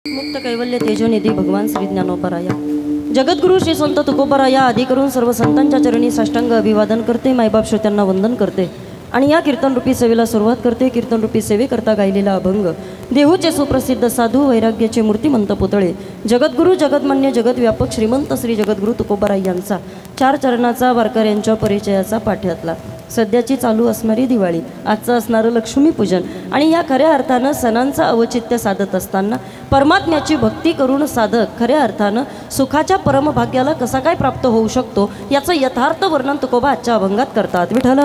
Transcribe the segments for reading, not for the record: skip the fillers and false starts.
मुक्त कैवल्य तेजोनिधी भगवान श्री ज्ञानोपराया जगद्गुरु श्री संत तुकोबराया आदी करून सर्व संतांच्या चरणी साष्टांग अभिवादन करते, मायबाप श्रोत्यांना वंदन करते आणि या कीर्तनरूपी सेवेला सुरुवात करते। कीर्तनरूपी सेवेकरता गायलेला अभंग देहूचे सुप्रसिद्ध साधू वैराग्याचे मूर्तिमंत पुतळे जगद्गुरु जगतमान्य जगतव्यापक श्रीमंत श्री जगद्गुरु तुकोबराय यांचा 4 चरणाचा वारकऱ्यांच्या परिचयाचा पाठ्यातला सध्याची चालू असणारी दिवाळी, आजचं असणारं लक्ष्मीपूजन आणि या खऱ्या अर्थानं सणांचं अवचित्य साधत असताना परमात्म्याची भक्ती करून साधक खऱ्या अर्थानं सुखाच्या परमभाग्याला कसा काय प्राप्त होऊ शकतो याचं यथार्थ वर्णन तुकोबा आजच्या अभंगात करतात। विठ्ठल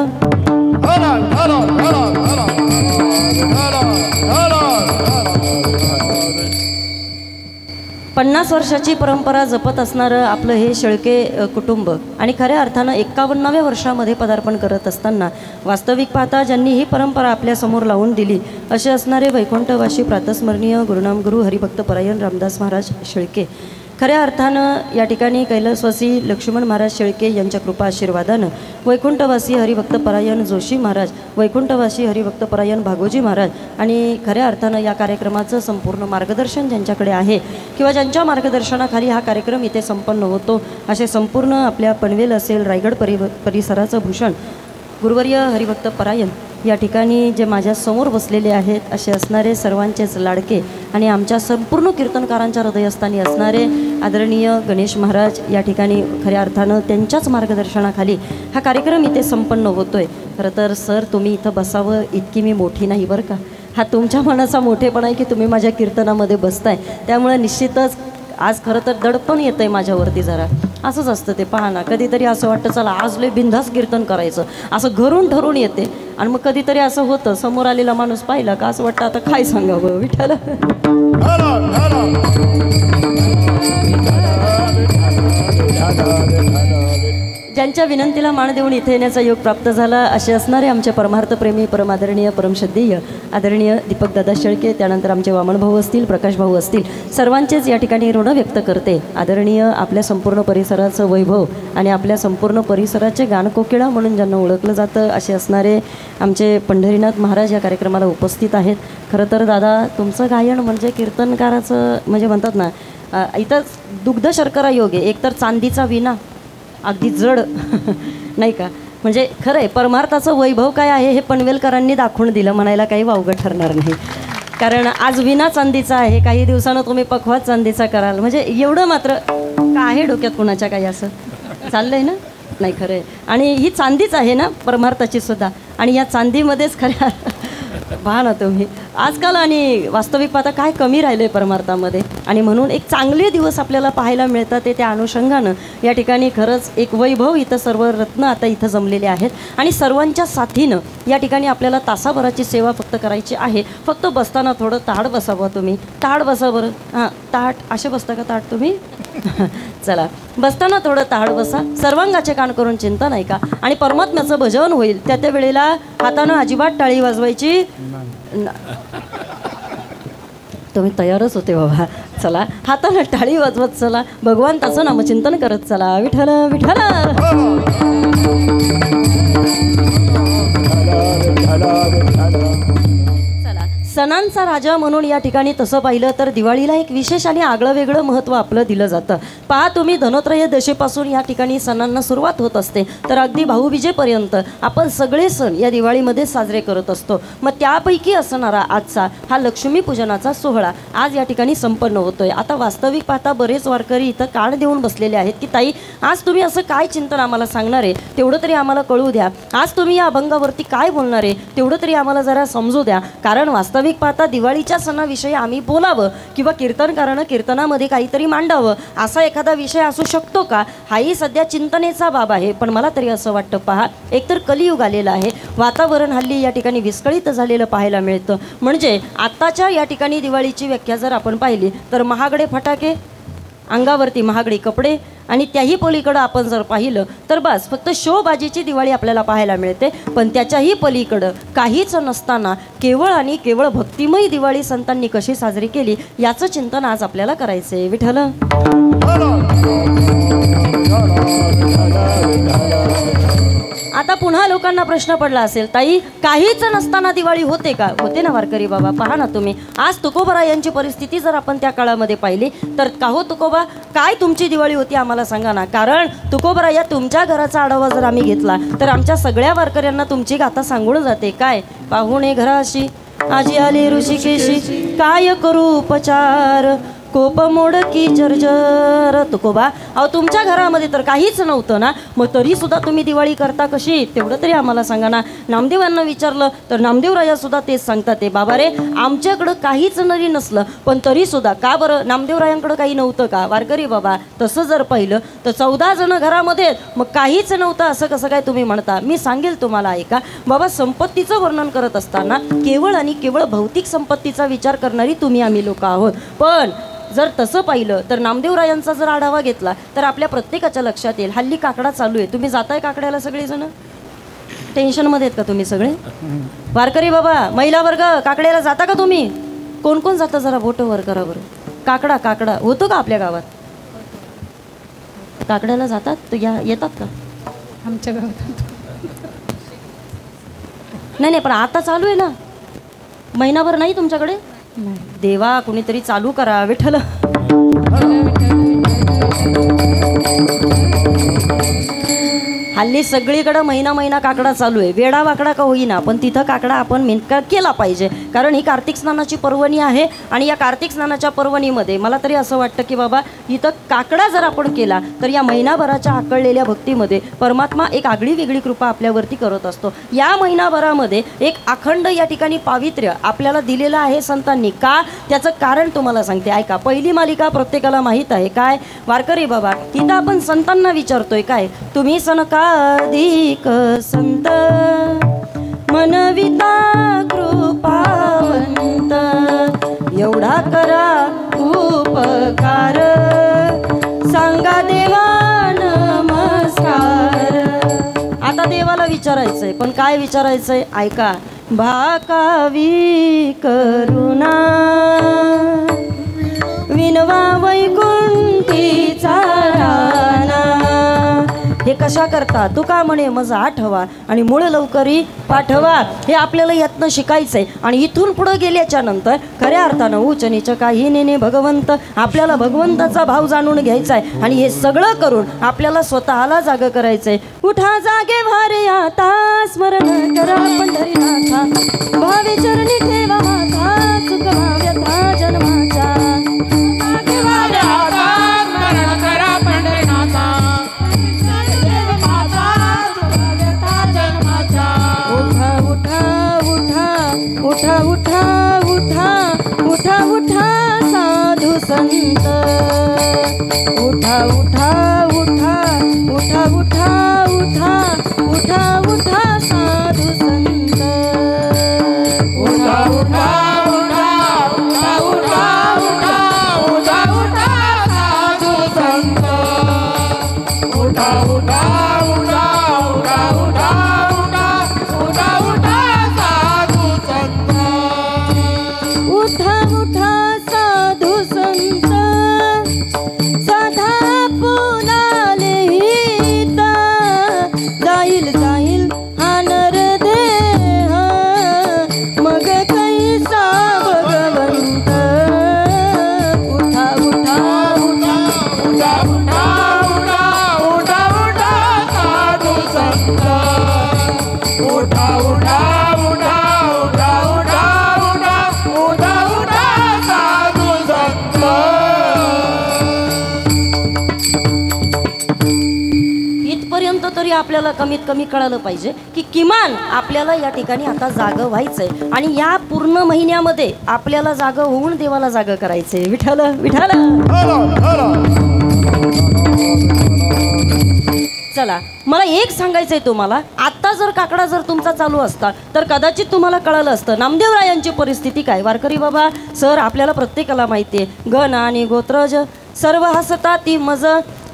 50 वर्षाची परंपरा जपत असणारं आपलं हे शेळके कुटुंब आणि खऱ्या अर्थानं 51व्या वर्षामध्ये पदार्पण करत असताना वास्तविक पाहता ज्यांनी ही परंपरा आपल्यासमोर लावून दिली असे असणारे वैकुंठवासी प्रातस्मरणीय गुरुनाम गुरु हरिभक्त परायण रामदास महाराज शेळके खऱ्या अर्थानं या ठिकाणी कैलासवासी लक्ष्मण महाराज शेळके यांच्या कृपा आशीर्वादानं वैकुंठवासी हरिभक्त परायण जोशी महाराज, वैकुंठवासी हरिभक्त परायण भागोजी महाराज आणि खऱ्या अर्थानं या कार्यक्रमाचं संपूर्ण मार्गदर्शन ज्यांच्याकडे आहे किंवा ज्यांच्या मार्गदर्शनाखाली हा कार्यक्रम इथे संपन्न होतो असे संपूर्ण आपल्या पनवेल असेल रायगड परिसराचं भूषण गुरुवर्य हरिभक्त परायण या ठिकाणी जे माझ्या समोर बसलेले आहेत असे असणारे सर्वांचेच लाडके आणि आमच्या संपूर्ण कीर्तनकारांच्या हृदयस्थानी असणारे आदरणीय गणेश महाराज या ठिकाणी खऱ्या अर्थानं त्यांच्याच मार्गदर्शनाखाली हा कार्यक्रम इथे संपन्न होतोय। खरं तर सर तुम्ही इथं बसावं इतकी मी मोठी नाही बरं का, हा तुमच्या मनाचा मोठेपणा आहे की तुम्ही माझ्या कीर्तनामध्ये बसताय, त्यामुळे निश्चितच आज खरं तर दडपण येतं आहे माझ्यावरती जरा। असंच असतं ते, पहा ना, कधीतरी असं वाटतं चला आज लय बिनधास्त कीर्तन करायचं असं घरून ठरून येते आणि मग कधीतरी असं होतं समोर आलेला माणूस पाहिला का असं वाटतं आता काय सांगावं विठ्ठल। ज्यांच्या विनंतीला मान देऊन इथे येण्याचा योग प्राप्त झाला असे असणारे आमचे परमार्थप्रेमी परमादरणीय परमश्रद्धेय आदरणीय दीपकदादा शेळके, त्यानंतर आमचे वामनभाऊ असतील, प्रकाशभाऊ असतील, सर्वांचेच या ठिकाणी ऋण व्यक्त करते। आदरणीय आपल्या संपूर्ण परिसराचं वैभव आणि आपल्या संपूर्ण परिसराचे गानकोकिळा म्हणून ज्यांना ओळखलं जातं असे असणारे आमचे पंढरीनाथ महाराज या कार्यक्रमाला उपस्थित आहेत। खरं तर दादा तुमचं गायन म्हणजे कीर्तनकाराचं म्हणजे म्हणतात ना इथं दुग्ध शर्करा योग आहे, एकतर चांदीचा विणा अगदी जड नाही का, म्हणजे खरं आहे परमार्थाचं वैभव काय आहे हे पनवेलकरांनी दाखवून दिलं म्हणायला काही वावगं ठरणार नाही। कारण आज विना चांदीचा आहे, काही दिवसानं तुम्ही पखवाज चांदीचा कराल, म्हणजे एवढं मात्र का आहे डोक्यात कुणाच्या काही असं चाललंय ना, नाही खरं आहे। आणि ही चांदीच आहे ना परमार्थाची सुद्धा, आणि या चांदीमध्येच खऱ्या पहा ना तुम्ही आजकाल आणि वास्तविक पाहता काय कमी राहिले परमार्थामध्ये, आणि म्हणून एक चांगले दिवस आपल्याला पाहायला मिळतात ते त्या अनुषंगानं या ठिकाणी खरंच एक वैभव इथं सर्व रत्न आता इथं जमलेले आहेत आणि सर्वांच्या साथीनं या ठिकाणी आपल्याला तासाभराची सेवा फक्त करायची आहे। फक्त बसताना थोडं ताड बसावं, तुम्ही ताड बसा बरं, हां ताट असे बसता का ताट तुम्ही चला बसताना थोडं ताड बसा, सर्वांगाचे कान करून चिंता नाही का, आणि परमात्म्याचं भजन होईल त्या वेळेला हातानं अजिबात टाळी वाजवायची तुम्ही तयारच होते बाबा, चला हातानं टाळी वाजवत चला, भगवंताचं नामचिंतन करत चला, विठ्ठल विठ्ठल। सणांचा राजा म्हणून या ठिकाणी तसं पाहिलं तर दिवाळीला एक विशेष आणि आगळं वेगळं महत्त्व आपलं दिलं जातं। पहा तुम्ही धनत्रयोदशीपासून या ठिकाणी सणांना सुरुवात होत असते तर अगदी भाऊबीजेपर्यंत आपण सगळे सण या दिवाळीमध्ये साजरे करत असतो। मग त्यापैकी असणारा आजचा हा लक्ष्मीपूजनाचा सोहळा आज या ठिकाणी संपन्न होतोय। आता वास्तविक पाहता बरेच वारकरी इथं कान देऊन बसलेले आहेत की ताई आज तुम्ही असं काय चिंतन आम्हाला सांगणार आहे तेवढं तरी आम्हाला कळू द्या, आज तुम्ही या अभंगावरती काय बोलणार आहे तेवढं तरी आम्हाला जरा समजू द्या, कारण वास्तविक पाहता दिवाळीच्या सणाविषयी आम्ही बोलावं किंवा कीर्तनकारानं कीर्तनामध्ये काहीतरी मांडावं असा एखादा विषय असू शकतो का, हाही सध्या चिंतनेचा बाब आहे। पण मला तरी असं वाटतं पहा एकतर कलियुग आलेलं आहे, वातावरण हल्ली या ठिकाणी विस्कळीत झालेलं पाहायला मिळतं, म्हणजे आत्ताच्या या ठिकाणी दिवाळीची व्याख्या जर आपण पाहिली तर महागडे फटाके, अंगावरती महागडे कपडे आणि त्याही पलीकडं आपण जर पाहिलं तर बस फक्त शोबाजीची दिवाळी आपल्याला पाहायला मिळते। पण त्याच्याही पलीकडं काहीच नसताना केवळ आणि केवळ भक्तिमय दिवाळी संतांनी कशी साजरी केली याचं चिंतन आज आपल्याला करायचं आहे। विठ्ठल आता पुन्हा लोकांना प्रश्न पडला असेल, ताई काहीच नसताना दिवाळी होते का? होते ना वारकरी बाबा. पहा ना तुम्ही, आज तुकोबरायांची परिस्थिती जर आपण त्या काळामध्ये पाहिली तर का हो तुकोबा, काय तुमची दिवाळी होती आम्हाला सांगा ना. कारण तुकोबराया, तुमच्या घराचा आढावा जर आम्ही घेतला तर आमच्या सगळ्या वारकऱ्यांना तुमची गाथा सांगून जाते. काय पाहुणे घराशी आजी आली ऋषिकेशी, काय करू उपचार कोप मोडकी जर्जर. तुकोबा, अहो तुमच्या घरामध्ये तर काहीच नव्हतं ना, मग तरी सुद्धा तुम्ही दिवाळी करता कशी, तेवढं तरी आम्हाला सांगा ना. नामदेवांना विचारलं तर नामदेवराया सुद्धा तेच सांगतात, ते बाबा रे आमच्याकडं काहीच जरी नसलं पण तरी सुद्धा. का बरं, नामदेवरायांकडं काही नव्हतं का? वारकरी बाबा, तसं जर पाहिलं तर 14 जण घरामध्ये, मग काहीच नव्हतं असं कसं काय तुम्ही म्हणता? मी सांगेल तुम्हाला, ऐका बाबा, संपत्तीचं वर्णन करत असताना केवळ आणि केवळ भौतिक संपत्तीचा विचार करणारी तुम्ही आम्ही लोक आहोत. पण जर तसं पाहिलं तर नामदेवरायांचा जर आढावा घेतला तर आपल्या प्रत्येकाच्या लक्षात येईल, हल्ली काकडा चालू आहे. तुम्ही जाताय काकड्याला सगळेजण? टेन्शनमध्ये आहेत का तुम्ही सगळे वारकरी बाबा? महिला वर्ग काकड्याला जाता का तुम्ही? कोण कोण जातं जरा बोटं वर करा बरं. काकडा होतो का आपल्या गावात? काकड्याला जातात तर येतात का आमच्या गावात? नाही पण आता चालू आहे ना, महिनाभर नाही तुमच्याकडे? देवा, कुणीतरी चालू करा विठ्ठल. हल्ली सगळीकडे महिना काकडा चालू आहे. वेडा वाकडा का होईना पण तिथं काकडा आपण मेनका केला पाहिजे. कारण ही कार्तिक स्नानाची पर्वणी आहे आणि या कार्तिक स्नानाच्या पर्वणीमध्ये मला तरी असं वाटतं की बाबा इथं काकडा जर आपण केला तर या महिनाभराच्या आकळलेल्या भक्तीमध्ये परमात्मा एक आगळी वेगळी कृपा आपल्यावरती करत असतो. या महिनाभरामध्ये एक अखंड या ठिकाणी पावित्र्य आपल्याला दिलेलं आहे संतांनी. का? त्याचं कारण तुम्हाला सांगते, ऐका. पहिली मालिका प्रत्येकाला माहीत आहे. काय वारकरी बाबा, इथं आपण संतांना विचारतोय, काय तुम्ही सण का अधिक संत मनविता कृपावंत, एवढा करा उपकार सांगा देवा नमस्कार. आता देवाला विचारायचंय, पण काय विचारायचंय ऐका. भाकावी करुणा विनवा वैकुंठीचा राणा. हे कशा करता? तुका म्हणे मज आठवा आणि मूळ लवकरी पाठवा. हे आपल्याला यातनं शिकायचंय. आणि इथून पुढे गेल्याच्या नंतर खऱ्या अर्थानं उच्च नीच काही नेने भगवंत, आपल्याला भगवंताचा भाव जाणून घ्यायचा आहे. आणि हे सगळं करून आपल्याला स्वतःला जाग करायचंय. उठा जागे भारे आता, स्मरण करा पंढरीनाथा, भावे चरणी ठेवा माथा, चुकवा व्यथा जन्माच्या. उठा उठा उठा उठा उठा साधू संत, उठा उठा उठा उठा उठा उठा उठा उठा साधू संत, उठा उठा उठा उठा उठा उठा उठा उठा साधू संत, उठा उठा उठा उठा उठा उठा उठा उठा साधू संत, उठा उठा साधू संत, साधा पुनाले हिता, जाईल जाईल हा नर देह, मग कैसा भगवंत. उठा उठा उठा उठा उठा उठा उठा उठा साधू संत, उठा उठा उठा उठा उठा उठा उठा उठा साधू संत. इथपर्यंत तरी आपल्याला कमीत कमी कळालं पाहिजे की किमान आपल्याला या ठिकाणी आता जागं व्हायचंय. आणि या पूर्ण महिन्यामध्ये आपल्याला जागं होऊन देवाला जागं करायचंय. विठ्ठल विठ्ठल. चला, मला एक सांगायचंय तुम्हाला. आता जर काकडा जर तुमचा चालू असता तर कदाचित तुम्हाला कळालं असतं नामदेवरायांची परिस्थिती काय. वारकरी बाबा, सर आपल्याला प्रत्येकाला माहिती आहे, गण आणि गोत्रज सर्व हसता ती मज,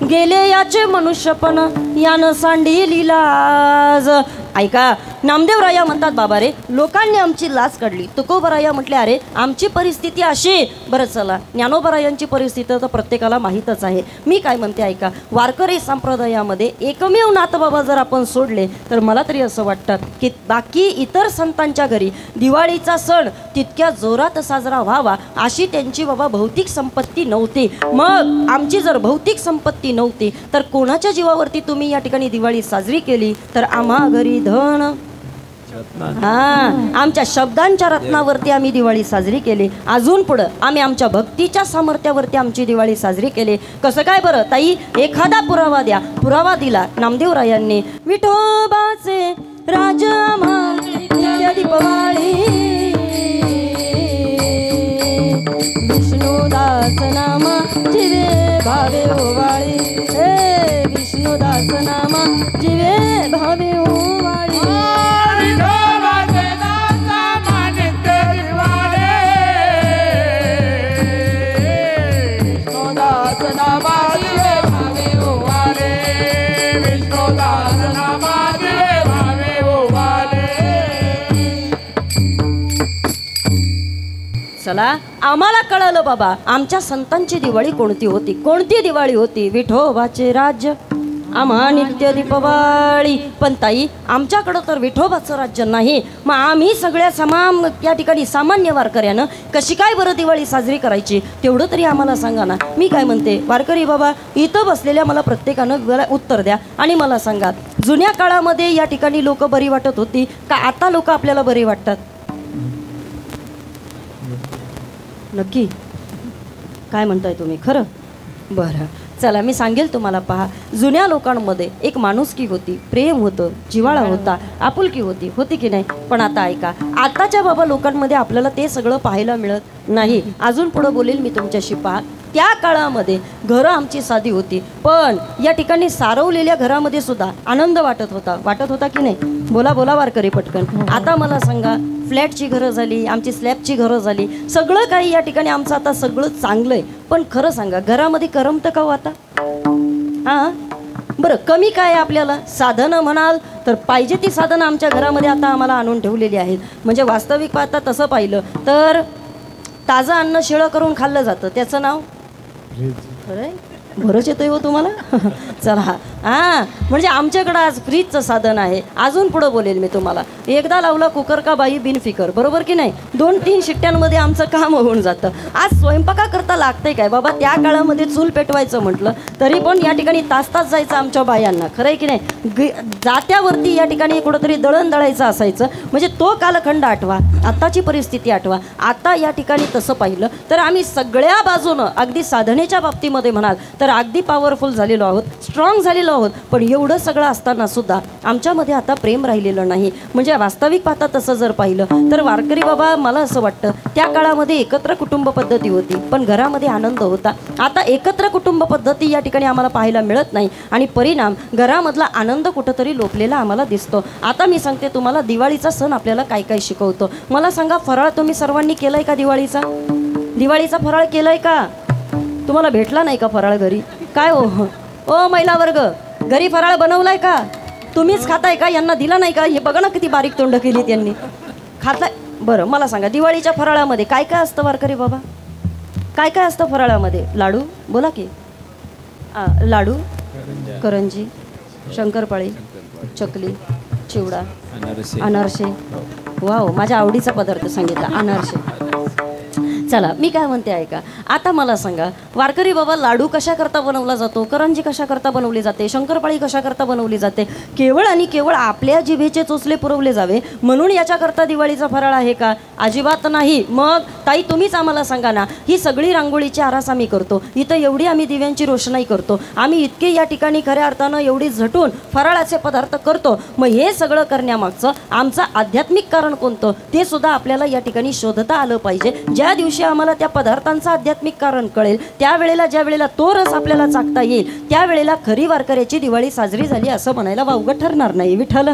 गेले याचे मनुष्यपण यानं सांडी लाज. ऐका, नामदेवराया म्हणतात बाबा रे लोकांनी आमची लाच काढली. तुकोबराया म्हटले अरे आमची परिस्थिती अशी. बरं चला ज्ञानोबरायांची परिस्थिती तर प्रत्येकाला माहीतच आहे. मी काय म्हणते ऐका, वारकरी संप्रदायामध्ये एकमेव नाथबाबा जर आपण सोडले तर मला तरी असं वाटतं की बाकी इतर संतांच्या घरी दिवाळीचा सण तितक्या जोरात साजरा व्हावा अशी त्यांची बाबा भौतिक संपत्ती नव्हती. मग आमची जर भौतिक संपत्ती नव्हती तर कोणाच्या जीवावरती तुम्ही या ठिकाणी दिवाळी साजरी केली? तर आम्हा घरी धन, आमच्या शब्दांच्या रत्नावरती आम्ही दिवाळी साजरी केली. अजून पुढं आम्ही आमच्या भक्तीच्या सामर्थ्यावरती आमची दिवाळी साजरी केली. कसं काय बरं ताई? एखादा पुरावा द्या. पुरावा दिला नामदेवरायांनी. विठोबाचे राज दीपवाळी विष्णुदास नामा जिवे भावे ओवाळी. हे विष्णुदास नामा जिवे भावे ओवाळी. चला आम्हाला कळालं बाबा आमच्या संतांची दिवाळी कोणती होती. कोणती दिवाळी होती? विठोबाचे राज्य आम्हा नित्य दीपवाळी. पण ताई आमच्याकडं तर विठोबाचं राज्य नाही. मग आम्ही सगळ्या या ठिकाणी सामान्य वारकऱ्यानं कशी काय बरं दिवाळी साजरी करायची तेवढं तरी आम्हाला सांगा ना. मी काय म्हणते वारकरी बाबा इथं बसलेल्या मला प्रत्येकानं उत्तर द्या आणि मला सांगा जुन्या काळामध्ये या ठिकाणी लोक बरी वाटत होती का आता लोक आपल्याला बरी वाटतात? नक्की काय म्हणताय तुम्ही? खरं? बरं चला मी सांगेल तुम्हाला. पहा जुन्या लोकांमध्ये एक माणुसकी होती, प्रेम होतं, जिव्हाळा होता, आपुलकी होती. होती की नाही? पण आता ऐका आताच्या बाबा लोकांमध्ये आपल्याला ते सगळं पाहायला मिळत नाही. अजून पुढं बोलेल मी तुमच्याशी. पहा त्या काळामध्ये घरं आमची साधी होती पण या ठिकाणी सारवलेल्या घरामध्ये सुद्धा आनंद वाटत होता की नाही? बोला बोला वारकरी पटकन. आता मला सांगा फ्लॅटची घरं झाली, आमची स्लॅबची घरं झाली, सगळं काही या ठिकाणी आमचं आता सगळं चांगलं आहे. पण खरं सांगा घरामध्ये करमतं का हो आता? हां बरं कमी काय आहे आपल्याला? साधनं म्हणाल तर पाहिजे ती साधनं आमच्या घरामध्ये आता आम्हाला आणून ठेवलेली आहेत. म्हणजे वास्तविक पाहता तसं पाहिलं तर ताजं अन्न शिळं करून खाल्लं जातं त्याचं नाव खरं बरंच येतोय हो तुम्हाला. चला हां म्हणजे आमच्याकडं आज फ्रीजचं साधन आहे. अजून पुढं बोलेल मी तुम्हाला. एकदा लावला कुकर का बाई बिनफिकर. बरोबर की नाही? 2-3 शिट्ट्यांमध्ये आमचं काम होऊन जातं. आज स्वयंपाकाकरता लागतंय काय बाबा? त्या काळामध्ये चूल पेटवायचं म्हटलं तरी पण या ठिकाणी तास जायचं आमच्या बायांना. खरं आहे की नाही? जात्यावरती या ठिकाणी कुठंतरी दळण दळायचं असायचं. म्हणजे तो कालखंड आठवा, आत्ताची परिस्थिती आठवा. आता या ठिकाणी तसं पाहिलं तर आम्ही सगळ्या बाजूनं अगदी साधनेच्या बाबतीमध्ये म्हणाल तर अगदी पॉवरफुल झालेलो आहोत, स्ट्रॉंग झालेलो आहोत. पण एवढं सगळं असताना सुद्धा आमच्यामध्ये आता प्रेम राहिलेलं नाही. म्हणजे वास्तविक पाहता तसं जर पाहिलं तर वारकरी बाबा मला असं वाटतं त्या काळामध्ये एकत्र कुटुंब पद्धती होती पण घरामध्ये आनंद होता. आता एकत्र कुटुंब पद्धती या ठिकाणी आम्हाला पाहायला मिळत नाही आणि परिणाम घरामधला आनंद कुठंतरी लोपलेला आम्हाला दिसतो. आता मी सांगते तुम्हाला दिवाळीचा सण आपल्याला काय काय शिकवतो. मला सांगा फराळ तुम्ही सर्वांनी केलाय का? दिवाळीचा फराळ केलाय का? तुम्हाला भेटला नाही का फराळ घरी? काय हो ओ महिला वर्ग घरी फराळ बनवलाय का? तुम्हीच खाताय का? यांना दिला नाही का? हे बघा ना किती बारीक तोंड केली त्यांनी. खाताय? बरं मला सांगा दिवाळीच्या फराळामध्ये काय काय असतं वारकरी बाबा? काय काय असतं फराळामध्ये? लाडू बोला की. लाडू, करंजी, शंकरपाळी, चकली, चिवडा, अनारसे. वाव माझ्या आवडीचा पदार्थ सांगितला अनारसे. चला मी काय म्हणते ऐका. आता मला सांगा वारकरी बाबा लाडू कशा करता बनवला जातो? करंजी कशा करता बनवली जाते? शंकरपाळी कशा करता बनवली जाते? केवळ आणि केवळ आपल्या जिभेचे चोचले पुरवले जावे म्हणून याच्याकरता दिवाळीचा फराळ आहे का? अजिबात नाही. मग ताई तुम्हीच आम्हाला सांगा ना. ही सगळी रांगोळीची आरास आम्ही करतो, इथं एवढी आम्ही दिव्यांची रोषणाई करतो, आम्ही इतके या ठिकाणी खऱ्या अर्थानं एवढी झटून फराळाचे पदार्थ करतो. मग हे सगळं करण्यामागचं आमचं आध्यात्मिक कारण कोणतं ते सुद्धा आपल्याला या ठिकाणी शोधता आलं पाहिजे. ज्या दिवशी आम्हाला त्या पदार्थांचं आध्यात्मिक कारण कळेल त्यावेळेला ज्या वेळेला तो रस आपल्याला चाखता येईल त्यावेळेला खरी वारकऱ्याची दिवाळी साजरी झाली असं म्हणायला वावगं ठरणार नाही. विठ्ठल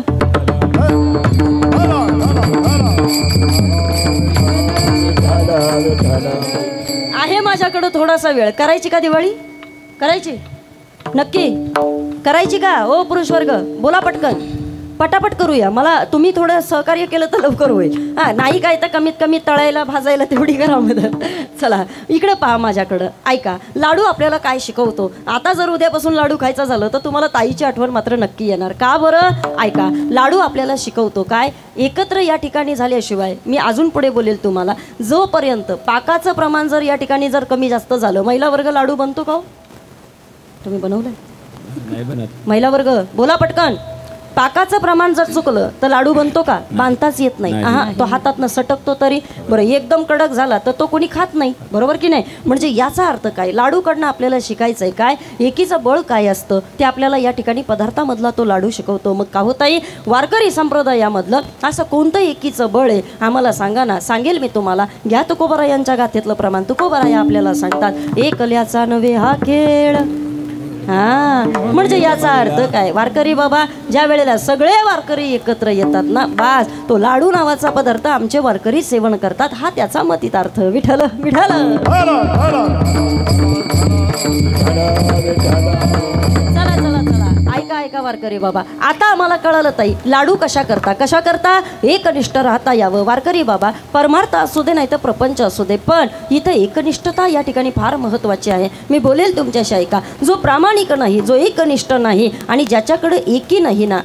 आहे माझ्याकडं थोडासा वेळ. करायची का दिवाळी? करायची? नक्की करायची का? ओ पुरुष वर्ग बोला पटकन. पटापट करूया. मला तुम्ही थोडं सहकार्य केलं तर लवकर होईल. हां, नाही काय तर कमीत कमी तळायला भाजायला तेवढी करा मदत. चला इकडे पहा माझ्याकडं. ऐका, लाडू आपल्याला काय शिकवतो. आता जर उद्यापासून लाडू खायचा झालं तर तुम्हाला ताईची आठवण मात्र नक्की येणार. का बरं? ऐका, लाडू आपल्याला शिकवतो काय, एकत्र या ठिकाणी झाल्याशिवाय, मी अजून पुढे बोलेल तुम्हाला, जोपर्यंत पाकाचं प्रमाण जर या ठिकाणी जर कमी जास्त झालं, महिला वर्ग लाडू बनतो का हो? तुम्ही बनवलंय? नाही बनत. महिला वर्ग बोला पटकन. पाकाचं प्रमाण जर चुकलं तर लाडू बनतो का? बांधताच येत नाही. हा, तो हातातनं सटकतो तरी. बरं, एकदम कडक झाला तर तो कोणी खात नाही, बरोबर की नाही? म्हणजे याचा अर्थ काय, लाडूकडनं आपल्याला शिकायचं आहे काय, एकीचं बळ काय असतं ते आपल्याला या ठिकाणी पदार्थामधला तो लाडू शिकवतो. मग का होताई, वारकरी संप्रदायामधलं असं कोणतं एकीचं बळ आहे आम्हाला सांगा ना. सांगेल मी तुम्हाला. घ्या तुकोबरायांच्या गाथेतलं प्रमाण. तुकोबराया आपल्याला सांगतात, एकल्याचा नव्हे हा खेळ. हा, म्हणजे याचा अर्थ काय, वारकरी बाबा ज्या वेळेला सगळे वारकरी एकत्र येतात ना, बास तो लाडू नावाचा पदार्थ आमचे वारकरी सेवन करतात, हा त्याचा मतितार्थ. विठ्ठल विठ्ठल. चला चला चला, ऐका ऐका वारकरी बाबा, आता आम्हाला कळलं ताई लाडू कशा करता एकनिष्ठ राहता यावं. वारकरी बाबा, परमार्थ असू दे नाही तर प्रपंच असू दे, पण इथं एकनिष्ठता या ठिकाणी फार महत्त्वाची आहे. मी बोलेल तुमच्याशी. ऐका, जो प्रामाणिक नाही, जो एकनिष्ठ नाही आणि ज्याच्याकडे एकी नाही ना,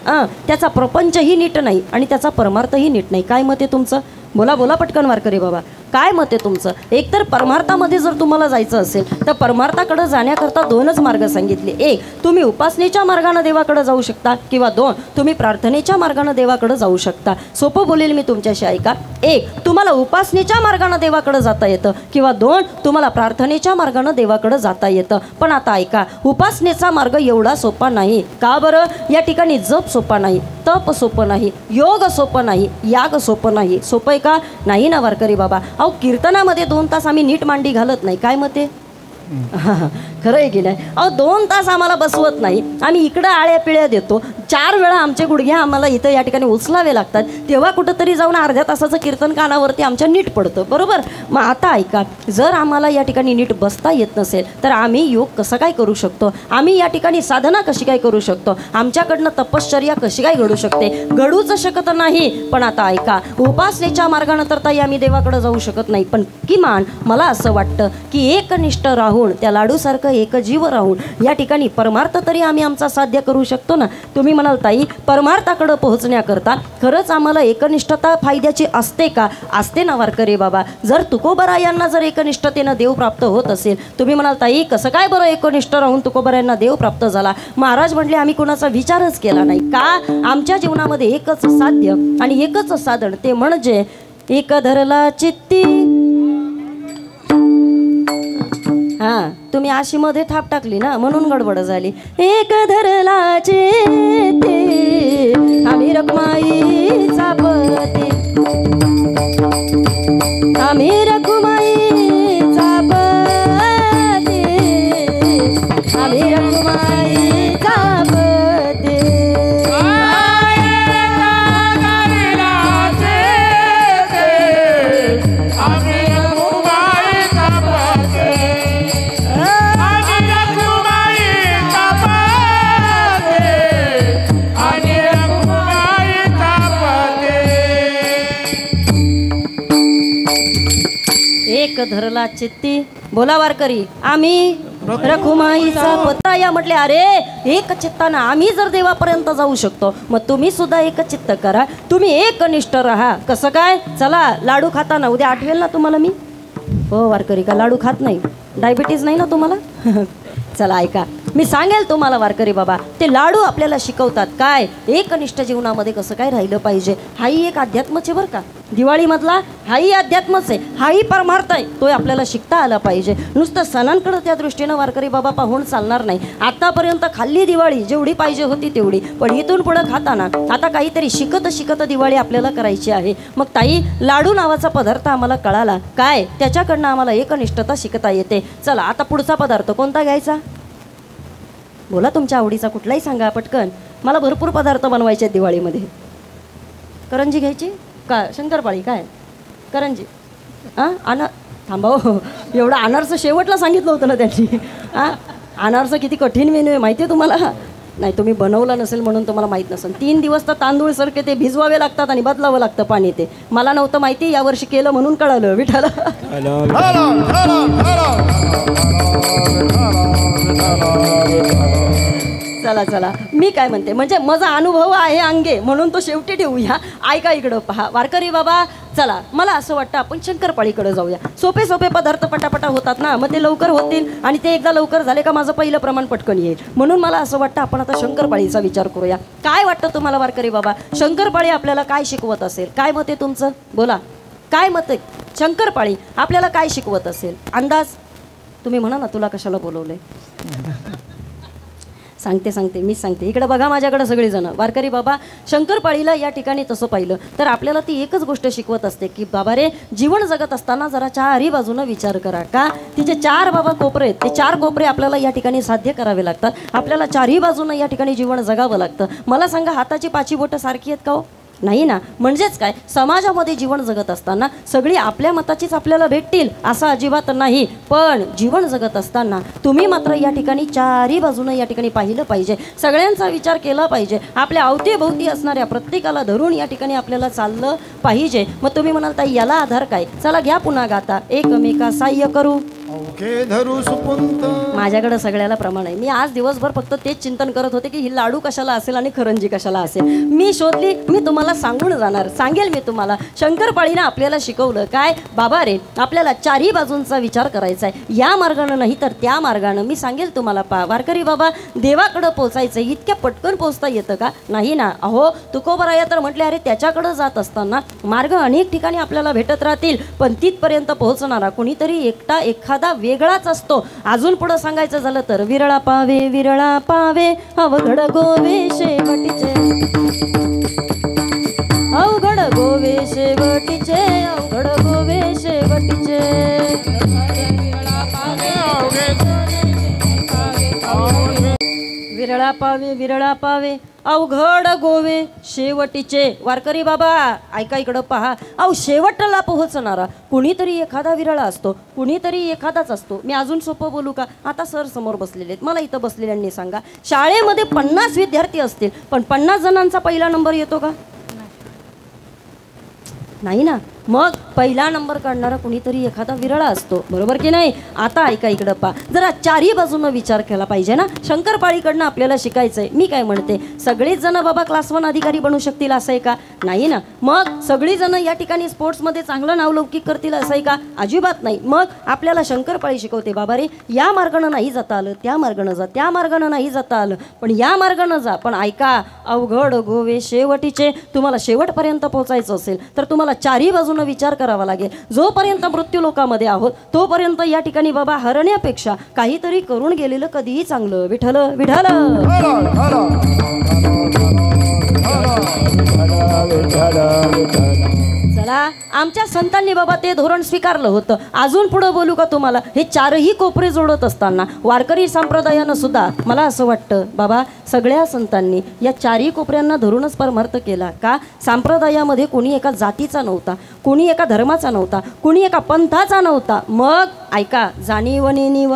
त्याचा प्रपंचही नीट नाही आणि त्याचा परमार्थही नीट नाही. काय मत आहे तुमचं? बोला बोला पटकन वारकरी बाबा, काय मत आहे तुमचं? एकतर परमार्थामध्ये जर तुम्हाला जायचं असेल तर परमार्थाकडे जाण्याकरता दोनच मार्ग सांगितले. एक, तुम्ही उपासनेच्या मार्गाने देवाकडे जाऊ शकता, किंवा दोन, तुम्ही प्रार्थनेच्या मार्गाने देवाकडे जाऊ शकता. सोपं बोलेल मी तुमच्याशी. ऐका, एक, तुम्हाला उपासनेच्या मार्गाने देवाकडे जाता येतं, किंवा दोन, तुम्हाला प्रार्थनेच्या मार्गाने देवाकडे जाता येतं. पण आता ऐका, उपासनेचा मार्ग एवढा सोपा नाही. का बरं? या ठिकाणी जप सोपा नाही, तप सोपं नाही, योग सोपं नाही, याग सोपं नाही. सोपं आहे का? नाही ना वारकरी बाबा. अहो, कीर्तनामध्ये 2 तास आम्ही नीट मांडी घालत नाही. काय मते? खरं आहे की नाही? अहो, 2 तास आम्हाला बसवत नाही. आम्ही इकडं आळ्या पिळ्या देतो. 4 वेळा आमचे गुडघे आम्हाला इथं या ठिकाणी उचलावे लागतात, तेव्हा कुठंतरी जाऊन अर्ध्या तासाचं कीर्तन कानावरती आमच्या नीट पडतं, बरोबर? मग आता ऐका, जर आम्हाला या ठिकाणी नीट बसता येत नसेल तर आम्ही योग कसं काय करू शकतो? आम्ही या ठिकाणी साधना कशी काय करू शकतो? आमच्याकडनं तपश्चर्या कशी काय घडू शकते? घडूच शकत नाही. पण आता ऐका, उपासनेच्या मार्गानं तर ताई आम्ही देवाकडे जाऊ शकत नाही, पण किमान मला असं वाटतं की एकनिष्ठ राहून, त्या लाडूसारखं एक जीव राहून या ठिकाणी परमार्थ तरी आम्ही आमचा साध्य करू शकतो ना. तुम्ही म्हणाल ताई, परमार्थाकडे पोहोचण्याकरता खरंच आम्हाला एकनिष्ठता फायद्याची असते का? असते ना वारकरी बाबा. जर तुकोबरायांना जर एकनिष्ठतेनं देव प्राप्त होत असेल, तुम्ही म्हणाल ताई कसं काय बरं एकनिष्ठ राहून तुकोबरायांना देव प्राप्त झाला? महाराज म्हटले, आम्ही कुणाचा विचारच केला नाही. का? आमच्या जीवनामध्ये एकच साध्य आणि एकच साधन, ते म्हणजे एक धरला चित्ती. हां, तुम्ही अशी मध्ये थाप टाकली ना, म्हणून गडबड झाली. एक धरला चित्ती आम्ही रखुमाईचा पती, आम्ही रखुमाईचा पती, आम्ही रखुमाईचा पती. एक धरला चित्ती, बोला वारकरी, आम्ही रखुमाईचा पत्रा. या म्हटले, अरे एक चित्तानं आम्ही जर देवापर्यंत जाऊ शकतो, मग तुम्ही सुद्धा एक चित्त करा, तुम्ही एकनिष्ठ राहा. कसं काय? चला, लाडू खाताना उद्या आठवेल ना तुम्हाला मी. हो वारकरी, का लाडू खात नाही? डायबिटीज नाही ना तुम्हाला? चला ऐका, मी सांगेल तुम्हाला वारकरी बाबा, ते लाडू आपल्याला शिकवतात काय, एकनिष्ठ जीवनामध्ये कसं काय राहिलं पाहिजे. हाही एक अध्यात्मच आहे बरं का. दिवाळीमधला हाही अध्यात्मच आहे, हाही परमार्थ आहे, तो आपल्याला शिकता आला पाहिजे. नुसतं सणांकडं त्या दृष्टीनं वारकरी बाबा पाहून चालणार नाही. आतापर्यंत खाल्ली दिवाळी जेवढी पाहिजे होती तेवढी, पण इथून पुढं खाताना आता काहीतरी शिकत शिकत दिवाळी आपल्याला करायची आहे. मग ताई, लाडू नावाचा पदार्थ आम्हाला कळाला काय, त्याच्याकडनं आम्हाला एकनिष्ठता शिकता येते. चला आता पुढचा पदार्थ कोणता घ्यायचा? बोला, तुमच्या आवडीचा कुठलाही सांगा पटकन. मला भरपूर पदार्थ बनवायचे आहेत दिवाळीमध्ये. करंजी घ्यायची का शंकरपाळी? काय करंजी? थांबा हो, एवढं अनारचं शेवटला सांगितलं होतं ना त्यांनी. अनारचं किती कठीण मेनू आहे माहिती आहे तुम्हाला? नाही तुम्ही बनवलं नसेल म्हणून तुम्हाला माहीत नसेल. 3 दिवस तर तांदूळ सारखे ते भिजवावे लागतात आणि बदलावं लागतं पाणी. ते मला नव्हतं माहिती, यावर्षी केलं म्हणून कळालं. विठाला चला चला, मी काय म्हणते म्हणजे माझा अनुभव आहे अंगे म्हणून तो शेवटी ठेवूया. ऐका इकडं पहा वारकरी बाबा, चला मला असं वाटतं आपण शंकरपाळीकडे जाऊया. सोपे सोपे पदार्थ पटापटा होतात ना, मग ते लवकर होतील आणि ते एकदा लवकर झाले का माझं पहिलं प्रमाण पटकन येईल. म्हणून मला असं वाटतं आपण आता शंकरपाळीचा विचार करूया. काय वाटतं तुम्हाला वारकरी बाबा, शंकरपाळी आपल्याला काय शिकवत असेल? काय मत आहे तुमचं? बोला, काय मत आहे? शंकरपाळी आपल्याला काय शिकवत असेल? अंदाज तुम्ही म्हणा ना, तुला कशाला बोलवलंय? सांगते मीच सांगते. इकडे बघा माझ्याकडे सगळेजण. वारकरी बाबा, शंकरपाळीला या ठिकाणी तसं पाहिलं तर आपल्याला ती एकच गोष्ट शिकवत असते की बाबा रे, जीवन जगत असताना जरा चारही बाजूनं विचार करा. का तिचे 4 बाबा कोपरे आहेत, ते 4 कोपरे आपल्याला या ठिकाणी साध्य करावे लागतात. आपल्याला चारही बाजूनं या ठिकाणी जीवन जगावं लागतं. मला सांगा, हाताची 5 बोटं सारखी आहेत का हो? नाही ना. म्हणजेच काय, समाजामध्ये जीवन जगत असताना सगळी आपल्या मताचीच आपल्याला भेटतील असं अजिबात नाही. पण जीवन जगत असताना तुम्ही मात्र या ठिकाणी चारही बाजूनं या ठिकाणी पाहिलं पाहिजे, सगळ्यांचा विचार केला पाहिजे. आपल्या अवतीभोवती असणाऱ्या प्रत्येकाला धरून या ठिकाणी आपल्याला चाललं पाहिजे. मग तुम्ही म्हणाल ताई याला आधार काय? चला घ्या पुन्हा गाता, एकमेका साह्य करू माझ्याकडे सगळ्याला प्रमाण आहे. मी आज दिवसभर फक्त तेच चिंतन करत होते की ही लाडू कशाला असेल आणि करंजी कशाला असेल. मी शोधली, मी तुम्हाला सांगून जाणार, सांगेल मी तुम्हाला. शंकरपाळीनं आपल्याला शिकवलं काय बाबा रे, आपल्याला चारही बाजूंचा विचार करायचा आहे. या मार्गानं नाही तर त्या मार्गानं. मी सांगेल तुम्हाला. वारकरी बाबा, देवाकडं पोचायचं इतक्या पटकन पोचता येतं का? नाही ना. अहो तुकोबराया तर म्हटले, अरे त्याच्याकडं जात असताना मार्ग अनेक ठिकाणी आपल्याला भेटत राहतील, पण तिथपर्यंत पोहोचणारा कुणीतरी एकटा एखादा वेगळाच असतो. अजून पुढे सांगायचं झालं तर विरळा पावे अवघड गोवे शेवटीचे, अवघड गोवे शेवटीचे, अवघड गोवे शेवटीचे. विरळा पावे अवघड गोवे शेवटीचे. वारकरी बाबा ऐका इकडं पहा. अहो शेवटला पोहोचणारा कुणीतरी एखादा विरळा असतो, कुणीतरी एखादाच असतो. मी अजून सोपं बोलू का? आता सर समोर बसलेले आहेत, मला इथं बसलेल्यांनी सांगा, शाळेमध्ये 50 विद्यार्थी असतील पण 50 जणांचा पहिला नंबर येतो का? नाही ना. मग पहिला नंबर काढणारा कुणीतरी एखादा विरळा असतो, बरोबर की नाही? आता ऐका इकडं पा, जरा चारही बाजूनं विचार केला पाहिजे ना. शंकरपाळीकडनं आपल्याला शिकायचंय. मी काय म्हणते, सगळीच जण बाबा क्लास 1 अधिकारी बनू शकतील असं आहे का? नाही ना. मग सगळी जण या ठिकाणी स्पोर्ट्समध्ये चांगलं नावलौकिक करतील असं आहे का? अजिबात नाही. मग आपल्याला शंकरपाळी शिकवते, बाबा रे या मार्गानं नाही जाता आलं, त्या मार्गानं जा, त्या मार्गानं नाही जाता आलं, पण या मार्गानं जा. पण ऐका, अवघड गोवे शेवटीचे. तुम्हाला शेवटपर्यंत पोहोचायचं असेल तर तुम्हाला चारही बाजूनं विचार करावा लागेल. जोपर्यंत मृत्यू लोकामध्ये आहोत तोपर्यंत या ठिकाणी बाबा हरण्यापेक्षा काहीतरी करून गेलेलं कधीही चांगलं. विठ्ठल विठ्ठल. चला, आमच्या संतांनी बाबा ते धोरण स्वीकारलं होतं. अजून पुढे बोलू का तुम्हाला? हे चारही कोपरे जोडत असताना वारकरी संप्रदायानं सुद्धा मला असं वाटतं बाबा, सगळ्या संतांनी या चारही कोपऱ्यांना धरूनच परमार्थ केला. का? संप्रदायामध्ये कोणी एका जातीचा नव्हता, कोणी एका धर्माचा नव्हता, कोणी एका पंथाचा नव्हता. मग ऐका, जाणीव नेनीव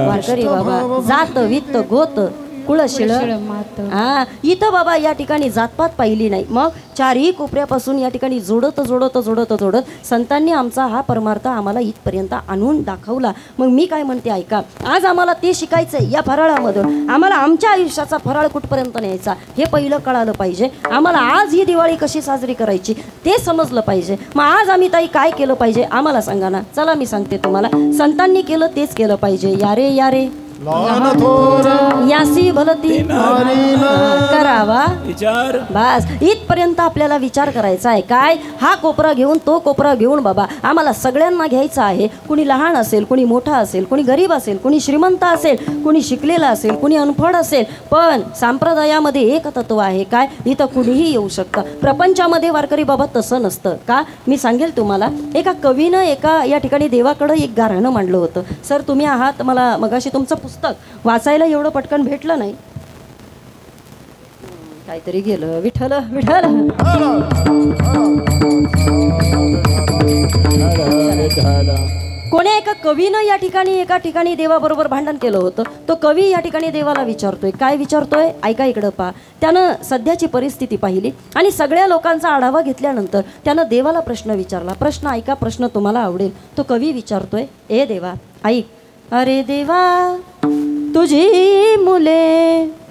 वारकरी बाबा, जात वित्त गोत कुळशिळ हा, इथं बाबा या ठिकाणी जातपात पाहिली नाही. मग चारही कोपऱ्यापासून या ठिकाणी जोडत जोडत जोडत जोडत संतांनी आमचा हा परमार्थ आम्हाला इथपर्यंत आणून दाखवला. मग मी काय म्हणते ऐका, आज आम्हाला ते शिकायचंय. या फराळामधून आम्हाला आमच्या आयुष्याचा फराळ कुठपर्यंत न्यायचा हे पहिलं कळालं पाहिजे. आम्हाला आज ही दिवाळी कशी साजरी करायची ते समजलं पाहिजे. मग आज आम्ही ताई काय केलं पाहिजे आम्हाला सांगा ना. चला मी सांगते तुम्हाला, संतांनी केलं तेच केलं पाहिजे. यारे यारे यासी भलती करावा विचार. बस इथपर्यंत आपल्याला विचार करायचा आहे. काय? हा कोपरा घेऊन तो कोपरा घेऊन बाबा आम्हाला सगळ्यांना घ्यायचं आहे. कुणी लहान असेल, कुणी मोठा असेल, कुणी गरीब असेल, कुणी श्रीमंत असेल, कुणी शिकलेला असेल, कुणी अनपढ असेल, पण संप्रदायामध्ये एक तत्व आहे. काय? इथं कुणीही येऊ शकतं. प्रपंचामध्ये वारकरी बाबा तसं नसतं. का? मी सांगेल तुम्हाला. एका कवीनं एका या ठिकाणी देवाकडं एक गाऱ्हाणं मांडलं होतं. सर तुम्ही आहात, मला मगाशी तुमचं पुस्तक वाचायला एवढं पटकन भेटलं नाही, काहीतरी गेलं. विठ्ठल विठ्ठल. कोण्या एका कवीनं या ठिकाणी एका ठिकाणी देवाबरोबर भांडण केलं होतं. तो कवी या ठिकाणी देवाला विचारतोय, काय विचारतोय ऐका इकडं पहा. त्यानं सध्याची परिस्थिती पाहिली आणि सगळ्या लोकांचा आढावा घेतल्यानंतर त्यानं देवाला प्रश्न विचारला. प्रश्न ऐका, प्रश्न तुम्हाला आवडेल. तो कवी विचारतोय, ए देवा ऐक, अरे देवा तुझी मुले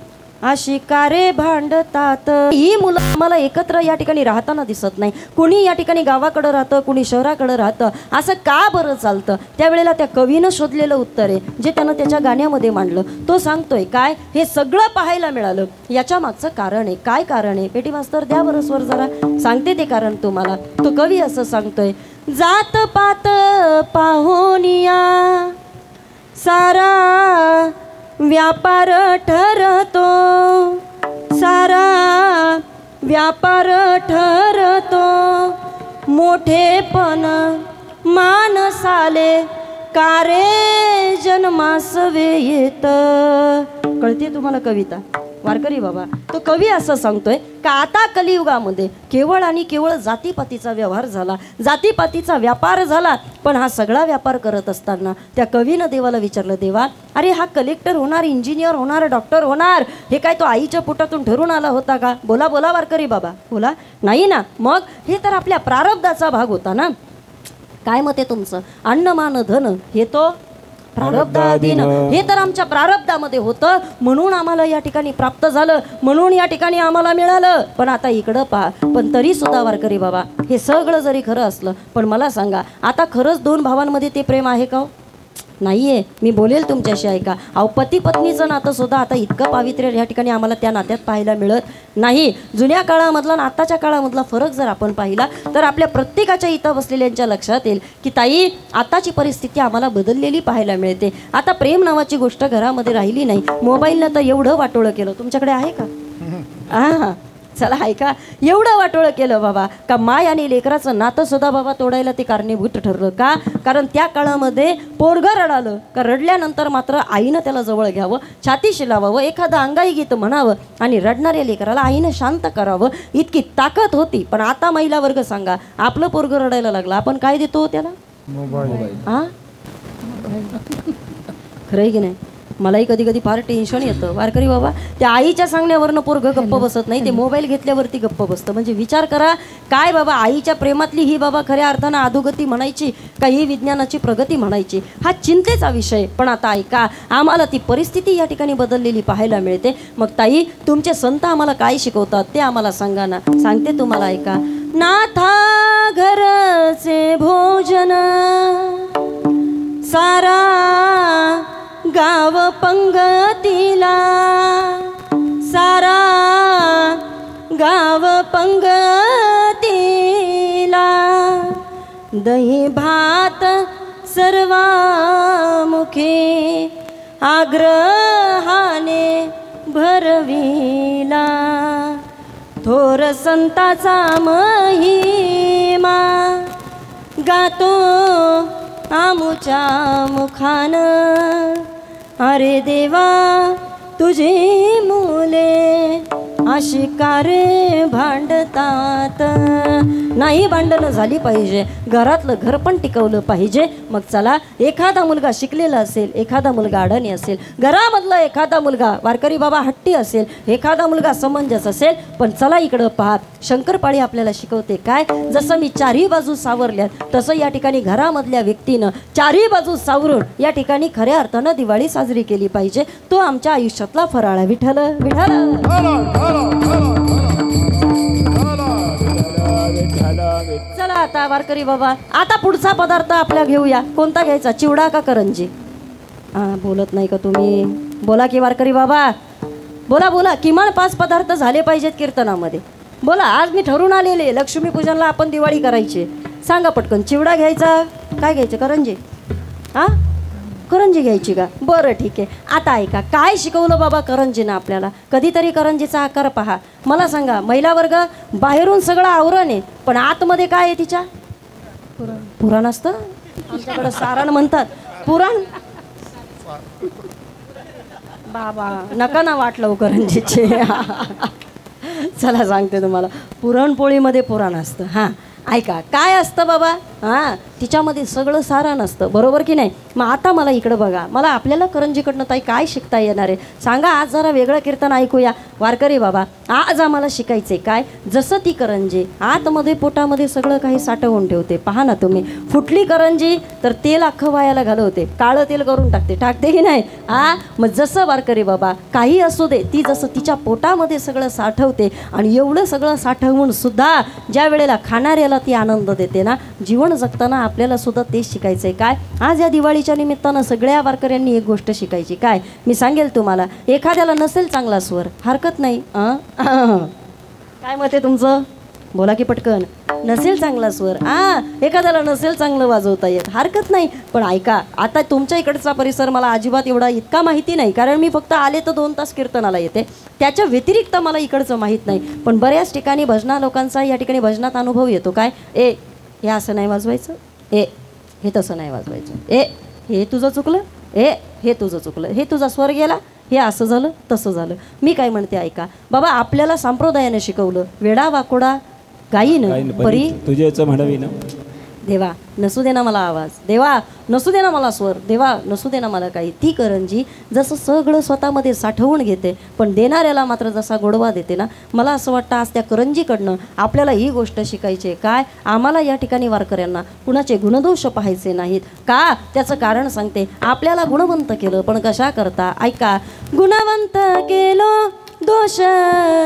अशी का रे भांडतात. ही मुलं आम्हाला एकत्र या ठिकाणी राहताना दिसत नाही. कुणी या ठिकाणी गावाकडं राहतं, कुणी शहराकडं राहतं, असं का बरं चालतं. त्यावेळेला त्या कवीनं शोधलेलं उत्तर आहे जे त्यानं त्याच्या गाण्यामध्ये मांडलं. तो सांगतोय काय, हे सगळं पाहायला मिळालं याच्या मागचं कारण आहे. काय कारण आहे पेटी मास्तर, द्या बरं स्वर जरा, सांगते ते कारण तुम्हाला. तो कवी असं सांगतोय, जात पात पाहुनिया सारा व्यापार ठरतो, सारा व्यापार ठरतो, मोठेपण मानसाले कारे जन्मासवे येत. कळते तुम्हाला कविता वारकरी बाबा. तो कवी असं सांगतोय का आता कलियुगामध्ये केवळ आणि केवळ जातीपातीचा व्यवहार झाला, जातीपातीचा व्यापार झाला. पण हा सगळा व्यापार करत असताना त्या कवीनं देवाला विचारलं, देवा अरे हा कलेक्टर होणार, इंजिनियर होणार, डॉक्टर होणार, हे काय तो आईच्या पोटातून ठरून आला होता का. बोला बोला वारकरी बाबा बोला. नाही ना. मग हे तर आपल्या प्रारब्धाचा भाग होता ना. काय मत आहे तुमचं. अन्न मान धन हे तो प्रारब्धाधीन, हे तर आमच्या प्रारब्धामध्ये होतं म्हणून आम्हाला या ठिकाणी प्राप्त झालं, म्हणून या ठिकाणी आम्हाला मिळालं. पण आता इकडं पहा. पण तरी सुद्धा वारकरी बाबा हे सगळं जरी खरं असलं पण मला सांगा आता खरंच दोन भावांमध्ये ते प्रेम आहे का. नाहीये. मी बोलेल तुमच्याशी ऐका. अहो पती पत्नीचं नातं सुद्धा आता इतकं पावित्र्य या ठिकाणी आम्हाला त्या नात्यात पाहायला मिळत नाही. जुन्या काळामधला आणि आताच्या काळामधला फरक जर आपण पाहिला तर आपल्या प्रत्येकाच्या इथं बसलेल्यांच्या लक्षात येईल की ताई आताची परिस्थिती आम्हाला बदललेली पाहायला मिळते. आता प्रेम नावाची गोष्ट घरामध्ये राहिली नाही. मोबाईलनं तर एवढं वाटोळं केलं. तुमच्याकडे आहे का. हां चला ऐका. एवढं वाटोळं केलं बाबा का माय आणि लेकराचं नातं सुद्धा बाबा तोडायला ते कारणीभूत ठरलं. का कारण त्या काळामध्ये पोरगं रडालं का रडल्यानंतर मात्र आईनं त्याला जवळ घ्यावं, छातीशी लावावं, एखादं अंगाई गीत म्हणावं आणि रडणाऱ्या लेकराला आईनं शांत करावं, इतकी ताकद होती. पण आता महिला वर्ग सांगा, आपलं पोरगं रडायला लागलं आपण काय देतो त्याला. मोबाईल. हां खरं आहे की नाही. मलाही कधी कधी फार टेन्शन येतं वारकरी बाबा. त्या आईच्या सांगण्यावरनं पोरगं गप्प बसत नाही, ते मोबाईल घेतल्यावरती गप्प बसतं. म्हणजे विचार करा काय बाबा, आईच्या प्रेमातली ही बाबा खऱ्या अर्थानं अधोगती म्हणायची का ही विज्ञानाची प्रगती म्हणायची, हा चिंतेचा विषय. पण आता ऐका, आम्हाला ती परिस्थिती या ठिकाणी बदललेली पाहायला मिळते. मग ताई तुमचे संत आम्हाला काय शिकवतात ते आम्हाला सांगा ना. सांगते तुम्हाला ऐका. नाथा घरचे भोजन सारा गाव पंगतीला, सारा गाव पंगतीला, दही भात सर्वामुखे आग्रहाने भरविला, थोर संताचा महिमा गातो आमुच्या मुखान. अरे देवा तुझी मुले अशी का रे भांडतात. नाही भांडणं झाली पाहिजे, घरातलं घर पण टिकवलं पाहिजे. मग चला, एखादा मुलगा शिकलेला असेल, एखादा मुलगा अडाणी असेल, घरामधला एखादा मुलगा वारकरी बाबा हट्टी असेल, एखादा मुलगा समंजस असेल, पण चला इकडं पहा. शंकरपाळी आपल्याला शिकवते काय, जसं मी चारही बाजू सावरल्यात तसं या ठिकाणी घरामधल्या व्यक्तीनं चारही बाजू सावरून या ठिकाणी खऱ्या अर्थानं दिवाळी साजरी केली पाहिजे. तो आमच्या आयुष्यातला फराळ. विठ्ठल विठ्ठल. चला आता वारकरी बाबा, आता पुढचा पदार्थ आपल्या घेऊया. कोणता घ्यायचा, चिवडा का करंजी. बोलत नाही का तुम्ही. बोला की वारकरी बाबा, बोला बोला. किमान 5 पदार्थ झाले पाहिजेत कीर्तनामध्ये. बोला. आज मी ठरून आलेले लक्ष्मीपूजनला आपण दिवाळी करायची. सांगा पटकन. चिवडा घ्यायचा काय घ्यायचं, करंजी. हां करंजी घ्यायची का. बरं ठीक आहे. आता ऐका काय शिकवलं बाबा करंजीनं आपल्याला. कधीतरी करंजीचा आकार पहा. मला सांगा, महिला वर्ग बाहेरून सगळं आवरण आहे पण आतमध्ये काय आहे तिच्या. पुराण असतं. आमच्याकडं सारण म्हणतात. पुराण. बाबा नका ना वाट लावू करंजीचे. चला सांगते तुम्हाला. पुरणपोळीमध्ये पुराण असतं. हां ऐका काय असतं बाबा. हां तिच्यामध्ये सगळं सारण असतं, बरोबर की नाही. मग आता मला इकडं बघा, मला आपल्याला करंजीकडनं ताई काय शिकता येणार आहे सांगा. आज जरा वेगळं कीर्तन ऐकूया. वारकरी बाबा, आज आम्हाला शिकायचे काय, जसं ती करंजी आतमध्ये पोटामध्ये सगळं काही साठवून ठेवते. पहा ना तुम्ही, फुटली करंजी तर तेल अख्खं वायाला घालवते, काळं तेल करून टाकते की नाही. मग जसं वारकरी बाबा काही असू दे, ती जसं तिच्या पोटामध्ये सगळं साठवते आणि एवढं सगळं साठवून सुद्धा ज्या वेळेला खाणाऱ्याला ती आनंद देते ना, जीवन जगताना आपल्याला सुद्धा तेच शिकायचं आहे. काय आज या दिवाळीच्या निमित्तानं सगळ्या वारकऱ्यांनी एक गोष्ट शिकायची. काय मी सांगेल तुम्हाला, एखाद्याला नसेल चांगला स्वर हरकत नाही. काय मत आहे तुमचं, बोला की पटकन. नसेल चांगला स्वर, एखाद्याला नसेल चांगलं वाजवता येत हरकत नाही. पण ऐका, आता तुमच्या इकडचा परिसर मला अजिबात एवढा इतका माहिती नाही, कारण मी फक्त आले तर 2 तास कीर्तनाला येते, त्याच्या व्यतिरिक्त मला इकडचं माहीत नाही. पण बऱ्याच ठिकाणी भजना लोकांचा या ठिकाणी भजनात अनुभव येतो. काय हे असं नाही वाजवायचं, हे तसं नाही वाजवायचं, हे तुझं चुकलं, हे तुझं चुकलं, हे तुझा स्वर गेला, हे असं झालं तसं झालं. मी काय म्हणते ऐका बाबा, आपल्याला संप्रदायाने शिकवलं, वेडा वाकोडा गाईन परी तुझ्याचं म्हणावी ना. देवा नसू दे ना मला आवाज, देवा नसू दे ना मला स्वर, देवा नसू दे ना मला काही. ती करंजी जसं सगळं स्वतःमध्ये साठवून घेते, पण देणाऱ्याला मात्र जसा गोडवा देते ना, मला असं वाटतं आज त्या करंजीकडनं आपल्याला ही गोष्ट शिकायची आहे. काय आम्हाला या ठिकाणी वारकऱ्यांना कुणाचे गुणदोष पाहायचे नाहीत. का त्याचं कारण सांगते. आपल्याला गुणवंत केलं, पण कशा करता ऐका. गुणवंत केलो दोष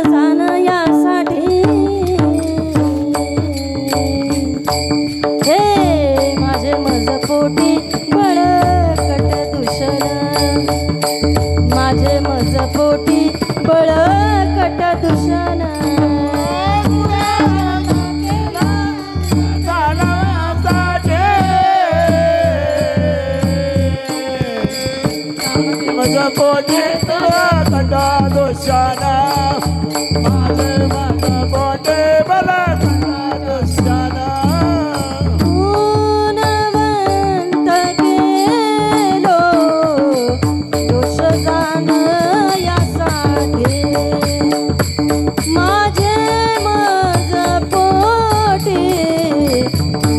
जाणयासाठी, हे माझे मजपोटी बळकट दूषण, माझे मजपोटी बळकट दूषण. मजपोटी बळकट दूषण, माझे मजपोटी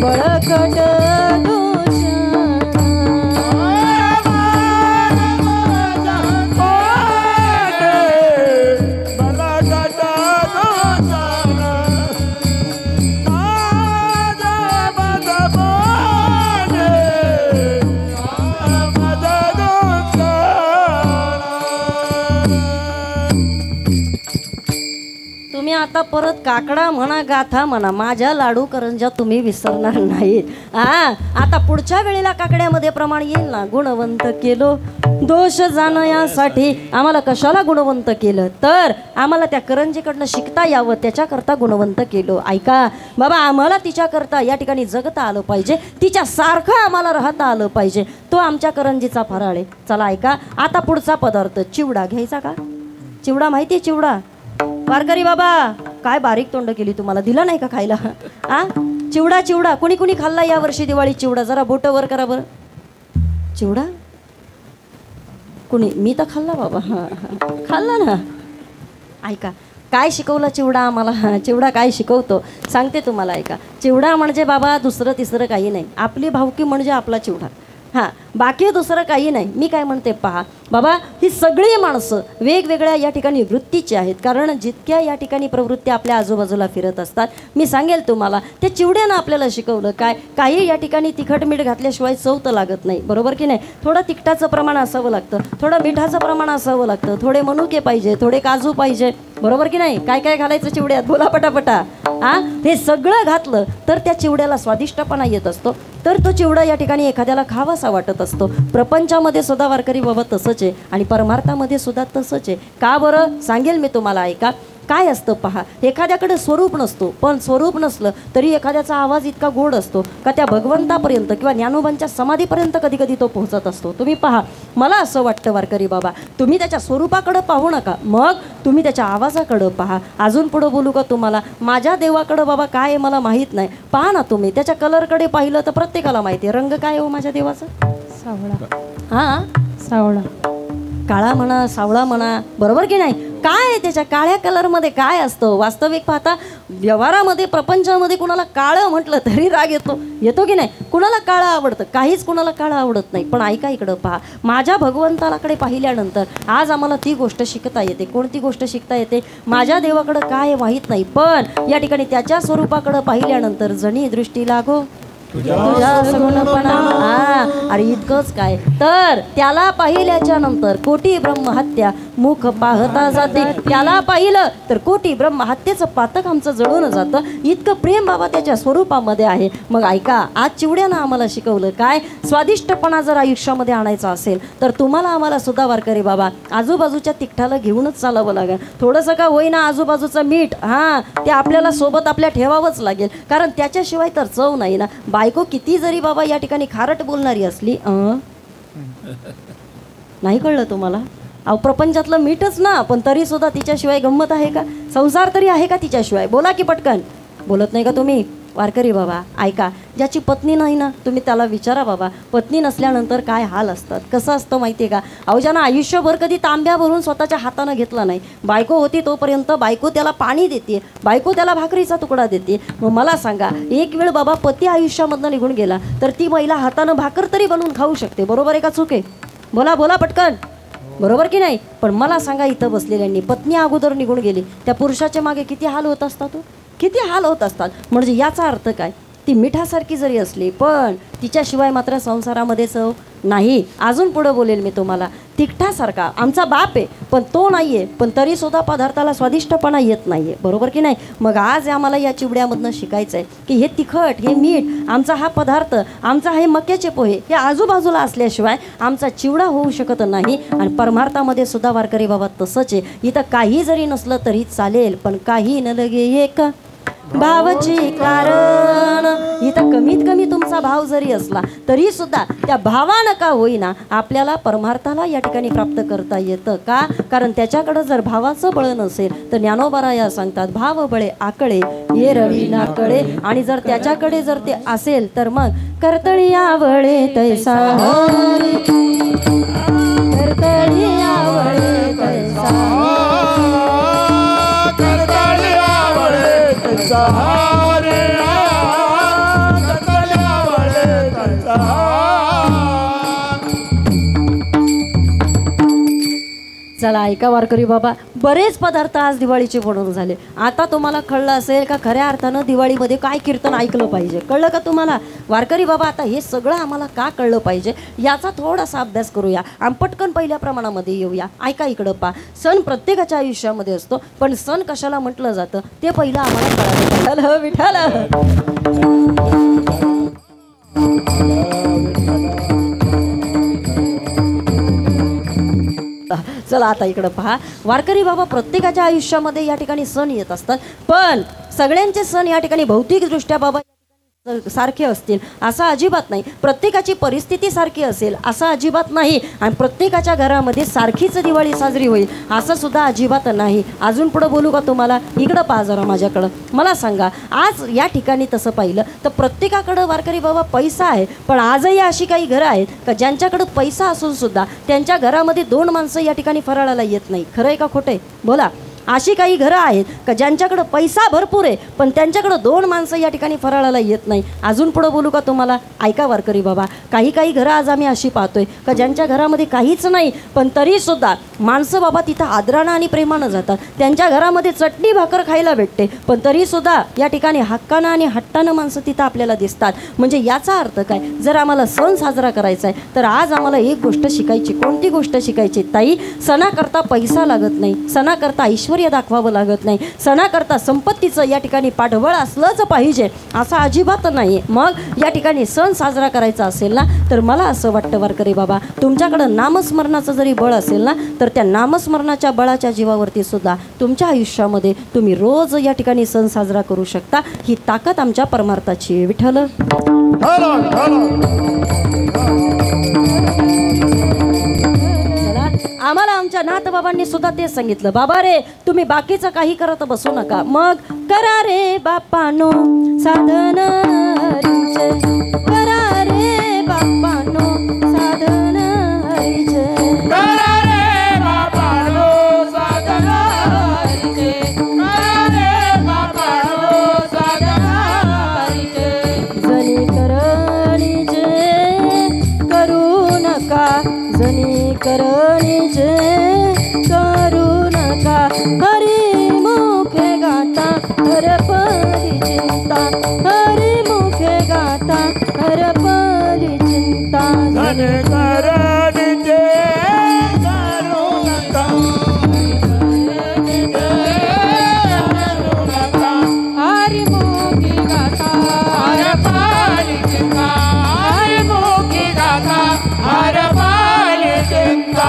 बळकट दूषण. आता परत काकडा म्हणा गाथा म्हणा, माझ्या लाडू करंजा तुम्ही विसरणार नाहीत. आता पुढच्या वेळेला काकड्यामध्ये प्रमाण येईल ना. गुणवंत केलो दोष जाणयासाठी. आम्हाला कशाला गुणवंत केलं, तर आम्हाला त्या करंजीकडनं शिकता यावं, त्याच्याकरता गुणवंत केलो. ऐका बाबा, आम्हाला तिच्याकरता या ठिकाणी जगता आलं पाहिजे, तिच्यासारखं आम्हाला राहता आलं पाहिजे. तो आमच्या करंजीचा फराळ आहे. चला ऐका, आता पुढचा पदार्थ चिवडा घ्यायचा का. चिवडा माहिती आहे, चिवडा वारकरी बाबा काय बारीक तोंड केली, तुम्हाला दिला नाही का खायला. चिवडा चिवडा कुणी कुणी खाल्ला या वर्षी दिवाळी चिवडा, जरा बोट वर करा बरं. चिवडा कुणी, मी तर खाल्ला बाबा. खाल्ला ना. ऐका काय शिकवलं चिवडा आम्हाला. चिवडा काय शिकवतो सांगते तुम्हाला. ऐका, चिवडा म्हणजे बाबा दुसरं तिसरं काही नाही, आपली भावकी म्हणजे आपला चिवडा. बाकी दुसरं काही नाही. मी काय म्हणते पहा बाबा, ही सगळी माणसं वेगवेगळ्या या ठिकाणी वृत्तीची आहेत, कारण जितक्या या ठिकाणी प्रवृत्ती आपल्या आजूबाजूला फिरत असतात. मी सांगेल तुम्हाला, त्या चिवड्यानं आपल्याला शिकवलं काय, काही या ठिकाणी तिखट मीठ घातल्याशिवाय चव तर लागत नाही, बरोबर की नाही. थोडं तिखटाचं प्रमाण असावं लागतं, थोडं मिठाचं प्रमाण असावं लागतं, थोडे मनुके पाहिजे, थोडे काजू पाहिजे, बरोबर की नाही. काय काय घालायचं चिवड्यात, बोला पटापटा. हे सगळं घातलं तर त्या चिवड्याला स्वादिष्टपणा येत असतो, तर तो चिवडा या ठिकाणी एखाद्याला खावासा वाटत असतो. प्रपंचामध्ये सुद्धा वारकरी बाबा तसंच आहे आणि परमार्थामध्ये सुद्धा तसंच आहे. का बरं सांगेल मी तुम्हाला. ऐका काय असतं पहा, एखाद्याकडे स्वरूप नसतो, पण स्वरूप नसलं तरी एखाद्याचा आवाज इतका गोड असतो का त्या भगवंतापर्यंत किंवा ज्ञानोबांच्या समाधीपर्यंत कधी कधी तो पोहोचत असतो. तुम्ही पहा, मला असं वाटतं वारकरी बाबा, तुम्ही त्याच्या स्वरूपाकडं पाहू नका, मग तुम्ही त्याच्या आवाजाकडं पहा. अजून पुढं बोलू का तुम्हाला, माझ्या देवाकडं बाबा काय आहे मला माहीत नाही, पहा ना तुम्ही त्याच्या कलरकडे पाहिलं तर प्रत्येकाला माहिती आहे रंग काय हो माझ्या देवाचा. सावळा. हां सावळा. काळा म्हणा सावळा म्हणा, बरोबर की नाही. काय आहे त्याच्या काळ्या कलरमध्ये काय असतं? वास्तविक पाहता व्यवहारामध्ये प्रपंचामध्ये कुणाला काळं म्हटलं तरी राग येतो की नाही? कुणाला काळं आवडतं? काहीच कुणाला काळं आवडत नाही. पण ऐका इकडं पहा, माझ्या भगवंताकडे पाहिल्यानंतर आज आम्हाला ती गोष्ट शिकता येते. कोणती गोष्ट शिकता येते? माझ्या देवाकडं काय आहे माहीत नाही, पण या ठिकाणी त्याच्या स्वरूपाकडं पाहिल्यानंतर जणी दृष्टी लागो तुझ्या सगुणपणा. अरे इतकंच काय, तर त्याला पाहिल्याच्या नंतर कोटी ब्रह्महत्या मुख पाहता जाते. त्याला पाहिलं तर कोटी ब्रह्महत्येचं पातक आमचं जळून जातं. इतकं प्रेम बाबा त्याच्या स्वरूपामध्ये आहे. मग ऐका, आज चिवड्यानं आम्हाला शिकवलं काय? स्वादिष्टपणा जर आयुष्यामध्ये आणायचा असेल तर तुम्हाला आम्हाला सुद्धा वारकरी बाबा आजूबाजूच्या तिखटाला घेऊनच चालावं लागेल. थोडंसं का होईना आजूबाजूचं मीठ ते आपल्याला सोबत आपल्या ठेवावंच लागेल, कारण त्याच्याशिवाय तर चव नाही ना. बायको किती जरी बाबा या ठिकाणी खारट बोलणारी असली, नाही कळलं तुम्हाला? अहो प्रपंचातलं मीठच ना, पण तरी सुद्धा तिच्याशिवाय गंमत आहे का? संसार तरी आहे का तिच्याशिवाय? बोला की पटकन. बोलत नाही का तुम्ही? वारकरी बाबा ऐका, ज्याची पत्नी नाही ना, तुम्ही त्याला विचारा बाबा, पत्नी नसल्यानंतर काय हाल असतात. कसं असतं माहिती आहे का? अहो ज्यानं आयुष्यभर कधी तांब्या भरून स्वतःच्या हातानं घेतला नाही, बायको होती तोपर्यंत बायको त्याला पाणी देते, बायको त्याला भाकरीचा तुकडा देते. मग मला सांगा, एक वेळ बाबा पती आयुष्यामधनं निघून गेला तर ती महिला हातानं भाकर तरी बनवून खाऊ शकते. बरोबर आहे का चूक आहे? बोला बोला पटकन, बरोबर की नाही? पण मला सांगा, इथं बसलेल्यांनी पत्नी अगोदर निघून गेली, त्या पुरुषाच्या मागे किती हाल होत असतात, किती हाल होत असतात. म्हणजे याचा अर्थ काय? ती मिठासारखी जरी असली पण तिच्याशिवाय मात्र संसारामध्ये चव नाही. अजून पुढं बोलेल मी तुम्हाला, तिखटासारखा आमचा बाप आहे पण तो नाही आहे, पण तरीसुद्धा पदार्थाला स्वादिष्टपणा येत नाही आहे. बरोबर की नाही? मग आज आम्हाला या चिवड्यामधनं शिकायचं आहे की हे तिखट, हे मीठ, आमचा हा पदार्थ, आमचा हे मक्याचे पोहे हे आजूबाजूला असल्याशिवाय आमचा चिवडा होऊ शकत नाही. आणि परमार्थामध्ये सुद्धा वारकरी बाबा तसंच आहे. इथं काही जरी नसलं तरी चालेल, पण काही न लगे एक भावची कारण. इथं कमीत कमी तुमचा भाव जरी असला तरी सुद्धा त्या भावानं का होईना आपल्याला परमार्थाला या ठिकाणी प्राप्त करता येतं. का? कारण त्याच्याकडं जर भावाचं बळ नसेल तर ज्ञानोबाराया सांगतात, भाव बळे आकळे ये रवी ना कळे. आणि जर त्याच्याकडे जर ते असेल तर मग कर्तळी आवळे तैसा, कर्तळी आवळे तैसा, कर्तळी आवळे तैसा रे, कर्तळी आवळे तैसा. चला ऐका वारकरी बाबा, बरेच पदार्थ आज दिवाळीचे बनवून झाले. आता तुम्हाला कळलं असेल का खऱ्या अर्थानं दिवाळीमध्ये काय कीर्तन ऐकलं पाहिजे. कळलं का तुम्हाला वारकरी बाबा? आता हे सगळं आम्हाला का कळलं पाहिजे याचा थोडासा अभ्यास करूया आणि पटकन पहिल्या प्रमाणामध्ये येऊया. ऐका इकडं पा, सण प्रत्येकाच्या आयुष्यामध्ये असतो, पण सण कशाला म्हटलं जातं ते पहिलं आम्हाला कळालं. विठाल चला आता इकडं पहा वारकरी बाबा, प्रत्येकाच्या आयुष्यामध्ये या ठिकाणी सण येत असतात, पण सगळ्यांचे सण या ठिकाणी भौतिकदृष्ट्या बाबा सारखे असतील असं अजिबात नाही. प्रत्येकाची परिस्थिती सारखी असेल असं अजिबात नाही. आणि प्रत्येकाच्या घरामध्ये सारखीच दिवाळी साजरी होईल असं सुद्धा अजिबात नाही. अजून पुढं बोलू का तुम्हाला? इकडं पहा जरा माझ्याकडं. मला सांगा, आज या ठिकाणी तसं पाहिलं तर प्रत्येकाकडं वारकरी बाबा पैसा आहे, पण आजही अशी काही घरं आहेत का ज्यांच्याकडं पैसा असून सुद्धा त्यांच्या घरामध्ये 2 माणसं या ठिकाणी फराळाला येत नाही. खरं आहे का खोटं आहे? बोला. अशी काही घरं आहेत का ज्यांच्याकडं पैसा भरपूर आहे पण त्यांच्याकडं 2 माणसं या ठिकाणी फराळाला येत नाही. अजून पुढं बोलू का तुम्हाला? ऐका वारकरी बाबा, काही घरं आज आम्ही अशी पाहतोय का ज्यांच्या घरामध्ये काहीच नाही पण तरीसुद्धा माणसं बाबा तिथं आदरानं आणि प्रेमानं जातात. त्यांच्या घरामध्ये चटणी भाकर खायला भेटते पण तरीसुद्धा या ठिकाणी हक्कानं आणि हट्टानं माणसं तिथं आपल्याला दिसतात. म्हणजे याचा अर्थ काय? जर आम्हाला सण साजरा करायचा आहे तर आज आम्हाला एक गोष्ट शिकायची. कोणती गोष्ट शिकायची ताई? सणाकरता पैसा लागत नाही, सणाकरता ऐश्वर्य दाखवावं लागत नाही, सणाकरता संपत्तीचं या ठिकाणी पाठबळ असलंच पाहिजे असं अजिबात नाही. मग या ठिकाणी सण साजरा करायचा असेल ना तर मला असं वाटतं वारकरी बाबा, तुमच्याकडं नामस्मरणाचं जरी बळ असेल ना तर त्या नामस्मरणाच्या बळाच्या जीवावरती सुद्धा तुमच्या आयुष्यामध्ये तुम्ही रोज या ठिकाणी सण साजरा करू शकता. ही ताकद आमच्या परमार्थाची आहे. विठ्ठल आम्हाला आमच्या नाथबाबांनी सुद्धा तेच सांगितलं, बाबा रे तुम्ही बाकीचं काही करत बसू नका, मग करा रे बापानो साधन हरीचे, करा रे बापानो साधन हरीचे, करा रे बापानो साधन नका जनी करणीचे करू नका हरी मुखे गाता हरपली चिंता हरी मुखे गाता हरपली चिंता धन करणीचे करू नका हरिमुखी गाता हरपाली चिंता हरिमुखी गाता हरपाली चिंता.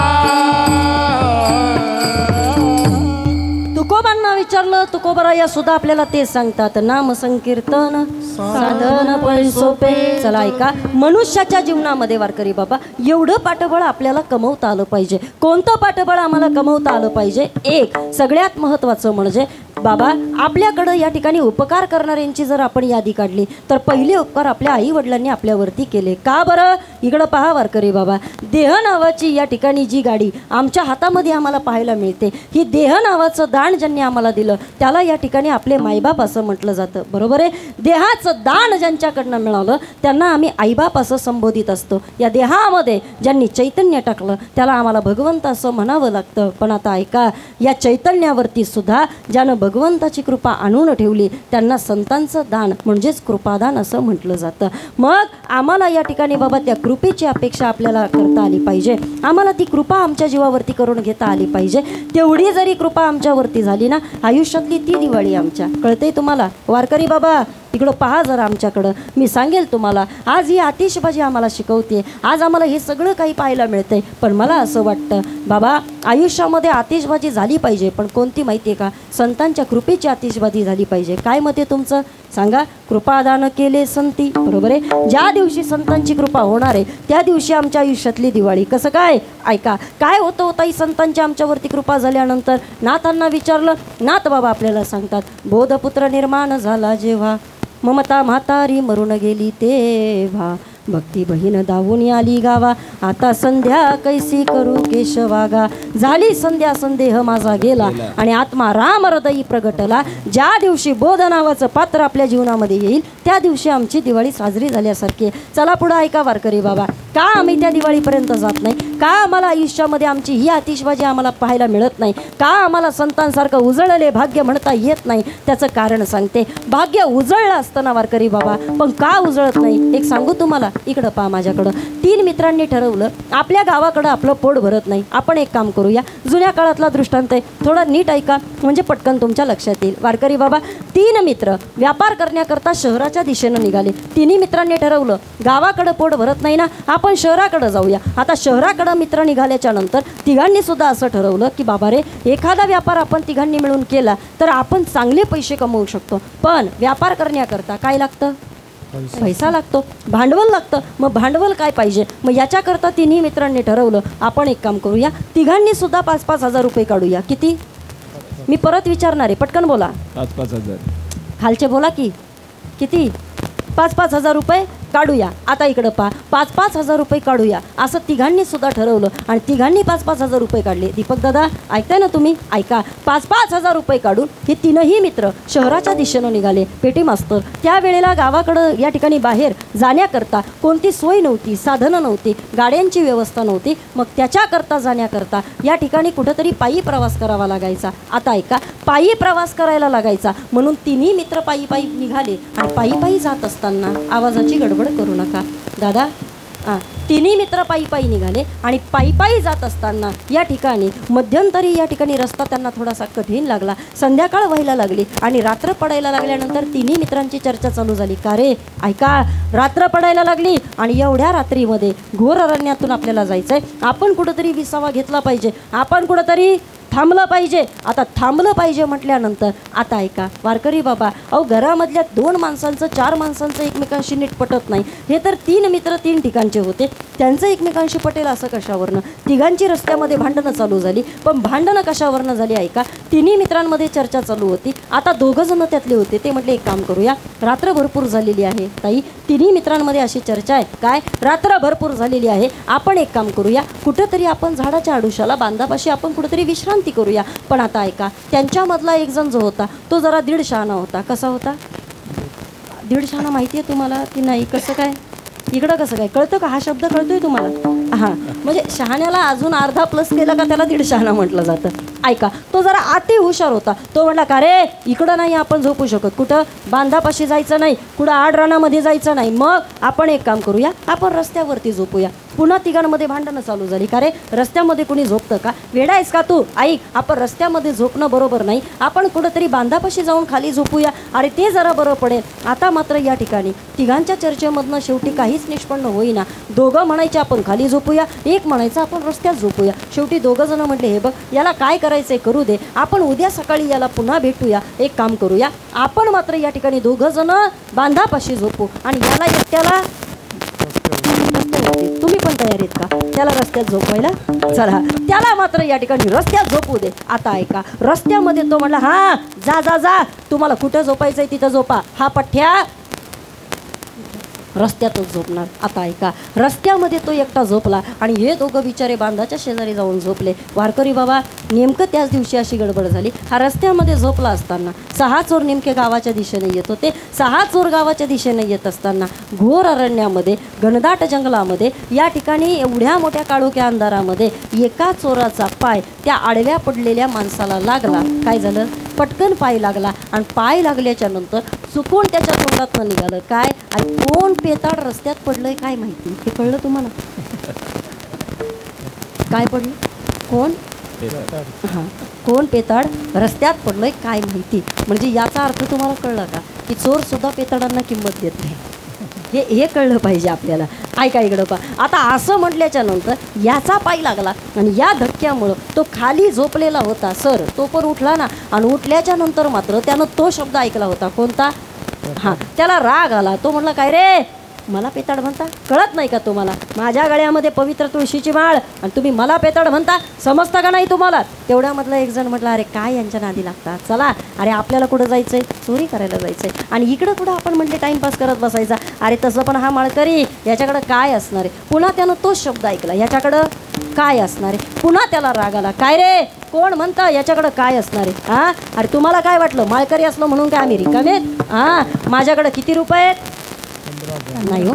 तुकोबांना विचारलं तुकोबरा या सुद्धा आपल्याला तेच सांगतात नाम संकीर्तन साधन पण सोपे. चला ऐका मनुष्याच्या जीवनामध्ये वारकरी बाबा एवढं पाठबळ आपल्याला कमवता आलं पाहिजे. कोणतं पाठबळ आम्हाला कमवता आलं पाहिजे? एक सगळ्यात महत्त्वाचं म्हणजे बाबा आपल्याकडं या ठिकाणी उपकार करणाऱ्यांची जर आपण यादी काढली तर पहिले उपकार आपल्या आई वडिलांनी आपल्यावरती केले. का बरं? इकडं पहा वारकरी बाबा देह नावाची या ठिकाणी जी गाडी आमच्या हातामध्ये आम्हाला पाहायला मिळते ही देह नावाचं दान ज्यांनी आम्हाला दिलं त्याला या ठिकाणी आपले मायबाप असं म्हटलं जातं. बरोबर आहे. देहाचं दान ज्यांच्याकडनं मिळालं त्यांना आम्ही आईबाप असं संबोधित असतो. या देहामध्ये ज्यांनी चैतन्य टाकलं त्याला आम्हाला भगवंत असं म्हणावं लागतं. पण आता ऐका या चैतन्यावरती सुद्धा ज्यानं भगवंताची कृपा आणून ठेवली त्यांना संतांचं दान म्हणजेच कृपादान असं म्हटलं जातं. मग आम्हाला या ठिकाणी बाबा त्या कृपेची अपेक्षा आपल्याला करता आली पाहिजे. आम्हाला ती कृपा आमच्या जीवावरती करून घेता आली पाहिजे. तेवढी जरी कृपा आमच्यावरती झाली ना आयुष्यातली ती दिवाळी आमच्या. कळतंय तुम्हाला वारकरी बाबा? इकडं पहा जरा आमच्याकडं. मी सांगेल तुम्हाला आज ही आतिषबाजी आम्हाला शिकवते. आज आम्हाला हे सगळं काही पाहायला मिळतंय. पण मला असं वाटतं बाबा आयुष्यामध्ये आतिषबाजी झाली पाहिजे. पण कोणती माहिती आहे का? संतांच्या कृपेची आतिषबाजी झाली पाहिजे. काय मत आहे तुमचं? सांगा. कृपादान केले संती. बरोबर आहे. ज्या दिवशी संतांची कृपा होणार आहे त्या दिवशी आमच्या आयुष्यातली दिवाळी. कसं काय? ऐका काय होतं होता ही संतांची आमच्यावरती कृपा झाल्यानंतर नाथांना विचारलं. नाथ बाबा आपल्याला सांगतात बोधपुत्र निर्माण झाला जेव्हा ममता म्हातारी मरून गेली तेव्हा भक्ती बहीण धावून आली गावा आता संध्या कैसी करू केशवागा. झाली संध्या संदेह माझा गेला आणि आत्मा राम हृदयी प्रगटला. ज्या दिवशी बोध नावाचं पात्र आपल्या जीवनामध्ये येईल त्या दिवशी आमची दिवाळी साजरी झाल्यासारखी आहे. चला पुढं ऐका वारकरी बाबा. का आम्ही त्या दिवाळीपर्यंत जात नाही? का आम्हाला आयुष्यामध्ये आमची ही आतिषबाजी आम्हाला पाहायला मिळत नाही? का आम्हाला संतांसारखं उजळले भाग्य म्हणता येत नाही? त्याचं कारण सांगते. भाग्य उजळलं असताना वारकरी बाबा पण का उजळत नाही? एक सांगू तुम्हाला. इकडं पहा माझ्याकडं. 3 मित्रांनी ठरवलं आपल्या गावाकडं आपलं पोट भरत नाही. आपण एक काम करूया. जुन्या काळातला दृष्टांत आहे. थोडं नीट ऐका म्हणजे पटकन तुमच्या लक्षात येईल. वारकरी बाबा 3 मित्र व्यापार करण्याकरता शहराच्या दिशेनं निघाले. 3 मित्रांनी ठरवलं गावाकडं पोट भरत नाही ना आपण शहराकडं जाऊया. आता शहराकडं मित्र निघाल्याच्या नंतर तिघांनी सुद्धा असं ठरवलं की बाबा रे एखादा व्यापार आपण तिघांनी मिळून केला तर आपण चांगले पैसे कमवू शकतो. पण व्यापार करण्याकरता काय लागतं? पैसा लागतो. भांडवल लागतं. मग भांडवल काय पाहिजे? मग याच्याकरता 3 मित्रांनी ठरवलं आपण एक काम करूया. तिघांनी सुद्धा 5-5 हजार रुपये काढूया. किती? मी परत विचारणार आहे. पटकन बोला. 5-5 हजार. खालचे बोला की किती? 5-5 हजार रुपये काढूया. आता इकडं पहा 5-5 हजार रुपये काढूया असं तिघांनी सुद्धा ठरवलं आणि तिघांनी 5-5 हजार रुपये काढले. दीपक दादा ऐकताय ना तुम्ही? ऐका. 5-5 हजार रुपये काढून हे 3ही मित्र शहराच्या दिशेनं निघाले. पेटी मास्तर त्यावेळेला गावाकडं या ठिकाणी बाहेर जाण्याकरता कोणती सोय नव्हती, साधनं नव्हती, गाड्यांची व्यवस्था नव्हती. मग त्याच्याकरता जाण्याकरता या ठिकाणी कुठंतरी पायी प्रवास करावा लागायचा. आता ऐका पायी प्रवास करायला लागायचा म्हणून 3ही मित्र पायी पायी निघाले आणि पायी पायी जात असताना आवाजाची गडबड करू नका दादा. 3ही मित्र पायी पायी निघाले आणि पायी पायी जात असताना या ठिकाणी मध्यंतरी या ठिकाणी रस्ता त्यांना थोडासा कठीण लागला. संध्याकाळ व्हायला लागली आणि रात्र पडायला लागल्यानंतर 3ही मित्रांची चर्चा चालू झाली. का रे ऐका रात्र पडायला लागली आणि एवढ्या रात्रीमध्ये घोर अरण्यातून आपल्याला जायचं आहे. आपण कुठंतरी विसावा घेतला पाहिजे. आपण कुठंतरी थांबलं पाहिजे. आता थांबलं पाहिजे म्हटल्यानंतर आता ऐका वारकरी बाबा अहो घरामधल्या 2 माणसांचं 4 माणसांचं एकमेकांशी नीट पटत नाही. हे तर 3 मित्र 3 ठिकाणचे होते. त्यांचं एकमेकांशी पटेल असं कशावरनं? तिघांची रस्त्यामध्ये भांडणं चालू झाली. पण भांडणं कशावरनं झाली ऐका. 3ही मित्रांमध्ये चर्चा चालू होती. आता 2 जण त्यातले होते. ते म्हटले एक काम करूया. रात्र भरपूर झालेली आहे ताई. 3ही मित्रांमध्ये अशी चर्चा आहे काय रात्र भरपूर झालेली आहे. आपण एक काम करूया कुठंतरी आपण झाडाच्या आडुशाला बांधापाशी आपण कुठंतरी विश्रांती करूया. पण आता ऐका त्यांच्यामधला एक जण जो होता तो जरा 1.5 शहाणा होता. कसा होता? 1.5 शहाणा माहिती आहे तुम्हाला की नाही? कसं काय? इकडं कसं काय कळतं का? हा शब्द कळतोय तुम्हाला? हां, म्हणजे शहाण्याला अजून अर्धा प्लस केला का त्याला दीड शहाणा म्हटलं जातं. ऐका, तो जरा अति हुशार होता. तो म्हटला का रे इकडं नाही आपण झोपू शकत, कुठं बांधापाशी जायचं नाही, कुठं आडरानामध्ये जायचं नाही. मग आपण एक काम करूया, आपण रस्त्यावरती झोपूया. पुन्हा तिघांमध्ये भांडणं चालू झाली. का रे रस्त्यामध्ये कोणी झोपतं का? वेडा आहेस का तू? ऐक, आपण रस्त्यामध्ये झोपणं बरोबर नाही, आपण कुठंतरी बांधापाशी जाऊन खाली झोपूया. अरे ते जरा बरं पडेल. आता मात्र या ठिकाणी तिघांच्या चर्चेमधनं शेवटी काहीच निष्पन्न होईना. दोघं म्हणायचे आपण खाली झोपूया, एक म्हणायचं आपण रस्त्यात झोपूया. शेवटी दोघं जण म्हटले हे बघ याला काय करायचंय करू दे, आपण उद्या सकाळी याला पुन्हा भेटूया. एक काम करूया, आपण मात्र या ठिकाणी दोघं जण बांधापाशी झोपू आणि याला एकट्याला तुम्ही पण तयार आहेत का त्याला रस्त्यात झोपवायला? चला त्याला मात्र या ठिकाणी रस्त्यात झोपू दे. आता ऐका, रस्त्यामध्ये तो म्हणला हा जा जा जा, तुम्हाला कुठं झोपायचंय तिथं झोपा. हा पठ्ठ्या रस्त्यातच झोपणार. आता ऐका, रस्त्यामध्ये तो एकटा झोपला आणि हे दोघं बिचारे बांधाच्या शेजारी जाऊन झोपले. वारकरी बाबा, नेमकं त्याच दिवशी अशी गडबड झाली. हा रस्त्यामध्ये झोपला असताना 6 चोर नेमके गावाच्या दिशेने येत होते. 6 चोर गावाच्या दिशेने येत असताना घोर अरण्यामध्ये, घनदाट जंगलामध्ये, या ठिकाणी एवढ्या मोठ्या काळोख्या अंधारामध्ये एका चोराचा पाय त्या आडव्या पडलेल्या माणसाला लागला. काय झालं? पटकन पाय लागला आणि पाय लागल्याच्या नंतर चुकून त्याच्या तोंडातनं निघालं काय? आणि कोण पेताड रस्त्यात पडलंय काय माहिती? हे कळलं तुम्हाला? काय पडलं? कोण? हां, कोण पेताड रस्त्यात पडलंय काय माहिती? म्हणजे याचा अर्थ तुम्हाला कळला का की चोर सुद्धा पेताडांना किंमत देत नाही? हे कळलं पाहिजे आपल्याला. ऐका इकडं पा, आता असं म्हटल्याच्या नंतर याचा पाय लागला आणि या धक्क्यामुळं तो खाली झोपलेला होता सर, तो पण उठला ना. आणि उठल्याच्या नंतर मात्र त्यानं तो शब्द ऐकला होता. कोणता? हां, त्याला राग आला. तो म्हटला काय रे मला पेताड म्हणता? कळत नाही का तुम्हाला? माझ्या गळ्यामध्ये पवित्र तुळशीची माळ आणि तुम्ही मला पेताड म्हणता? समजतं का नाही तुम्हाला? तेवढ्यामधला एक जण म्हटलं अरे काय यांच्या नादी लागतात, चला अरे आपल्याला कुठं जायचंय? चोरी करायला जायचंय. आणि इकडं कुठं आपण म्हटले टाईमपास करत बसायचा. अरे तसं पण हा माळकरी, याच्याकडं काय असणार आहे? पुन्हा त्यानं तोच शब्द ऐकला, याच्याकडं काय असणार आहे? पुन्हा त्याला राग आला. काय रे कोण म्हणतं याच्याकडं काय असणार आहे? हां, अरे तुम्हाला काय वाटलं माळकरी असलं म्हणून काय आम्ही रिकामेत? हां, माझ्याकडं किती रुपये आहेत? नाही हो,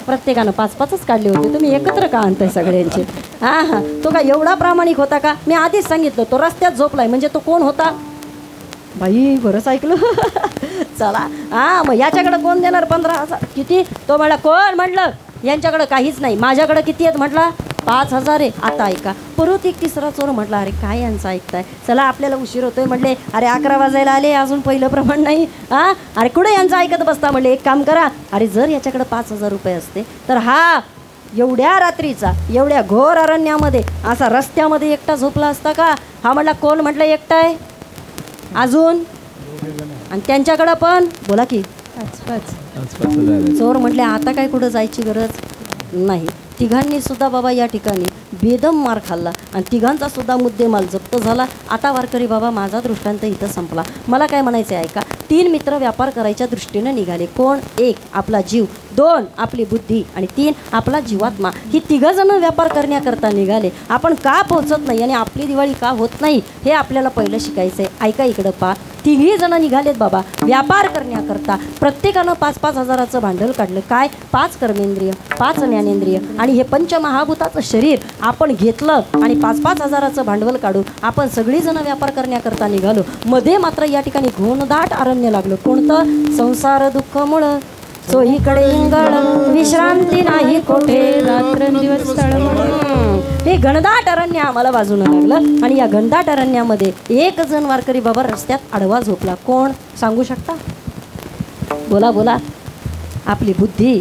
प्रत्येकानं 5-5च काढले होते. तुम्ही एकत्र का आणताय सगळ्यांचे? हां हां, तो का एवढा प्रामाणिक होता का? मी आधीच सांगितलं तो रस्त्यात झोपलाय म्हणजे तो कोण होता? बाई बरंच ऐकलं. चला हां, मग याच्याकडं कोण देणार 15,000? किती? तो म्हणला कोण? म्हटलं यांच्याकडं काहीच नाही. माझ्याकडं किती आहेत? म्हटला 5,000 आहे. आता ऐका, परत एक तिसरा चोर म्हटला अरे काय यांचं ऐकताय, चला आपल्याला उशीर होतोय. म्हटले अरे 11 वाजायला आले, अजून पहिलं प्रमाण नाही. हां, अरे कुठे यांचं ऐकत बसता? म्हटले एक काम करा, अरे जर याच्याकडे 5,000 रुपये असते तर हा एवढ्या रात्रीचा एवढ्या घोर अरण्यामध्ये असा रस्त्यामध्ये एकटा झोपला असता का? हा म्हटला कोण? म्हटलं एकटा आहे. अजून? आणि त्यांच्याकडं पण बोला की 5,000. चोर म्हटले आता काय कुठं जायची गरज नाही. तिघांनी सुद्धा बाबा या ठिकाणी बेदम मार खाल्ला आणि तिघांचा सुद्धा मुद्देमाल जप्त झाला. आता वारकरी बाबा माझा दृष्टांत इथं संपला. मला काय म्हणायचं आहे ऐका, 3 मित्र व्यापार करायच्या दृष्टीनं निघाले. कोण? 1 आपला जीव, 2 आपली बुद्धी आणि 3 आपला जीवात्मा. ही तिघंजणं व्यापार करण्याकरता निघाले. आपण का पोहोचत नाही आणि आपली दिवाळी का होत नाही हे आपल्याला पहिलं शिकायचं आहे. ऐका इकडं पा, तिघी जण निघालेत बाबा व्यापार करण्याकरता. प्रत्येकानं 5-5 हजाराचं भांडवल काढलं. काय? 5 कर्मेंद्रिय, 5 ज्ञानेंद्रिय आणि हे पंचमहाभूताचं शरीर आपण घेतलं आणि 5-5 हजाराचं भांडवल काढून आपण सगळीजणं व्यापार करण्याकरता निघालो. मध्ये मात्र या ठिकाणी घोणदाट अरण्य लागलं. कोणतं? संसार दुःखमुळं चोहीकडे इंगळ, विश्रांती नाही कोठे, रात्रंदिवस तळमळ. हे घनदाट अरण्य आम्हाला बाजूनं लागलं आणि या घनदाट अरण्यामध्ये एक जण वारकरी बाबा रस्त्यात आडवा झोपला. कोण? सांगू शकता? बोला बोला. आपली बुद्धी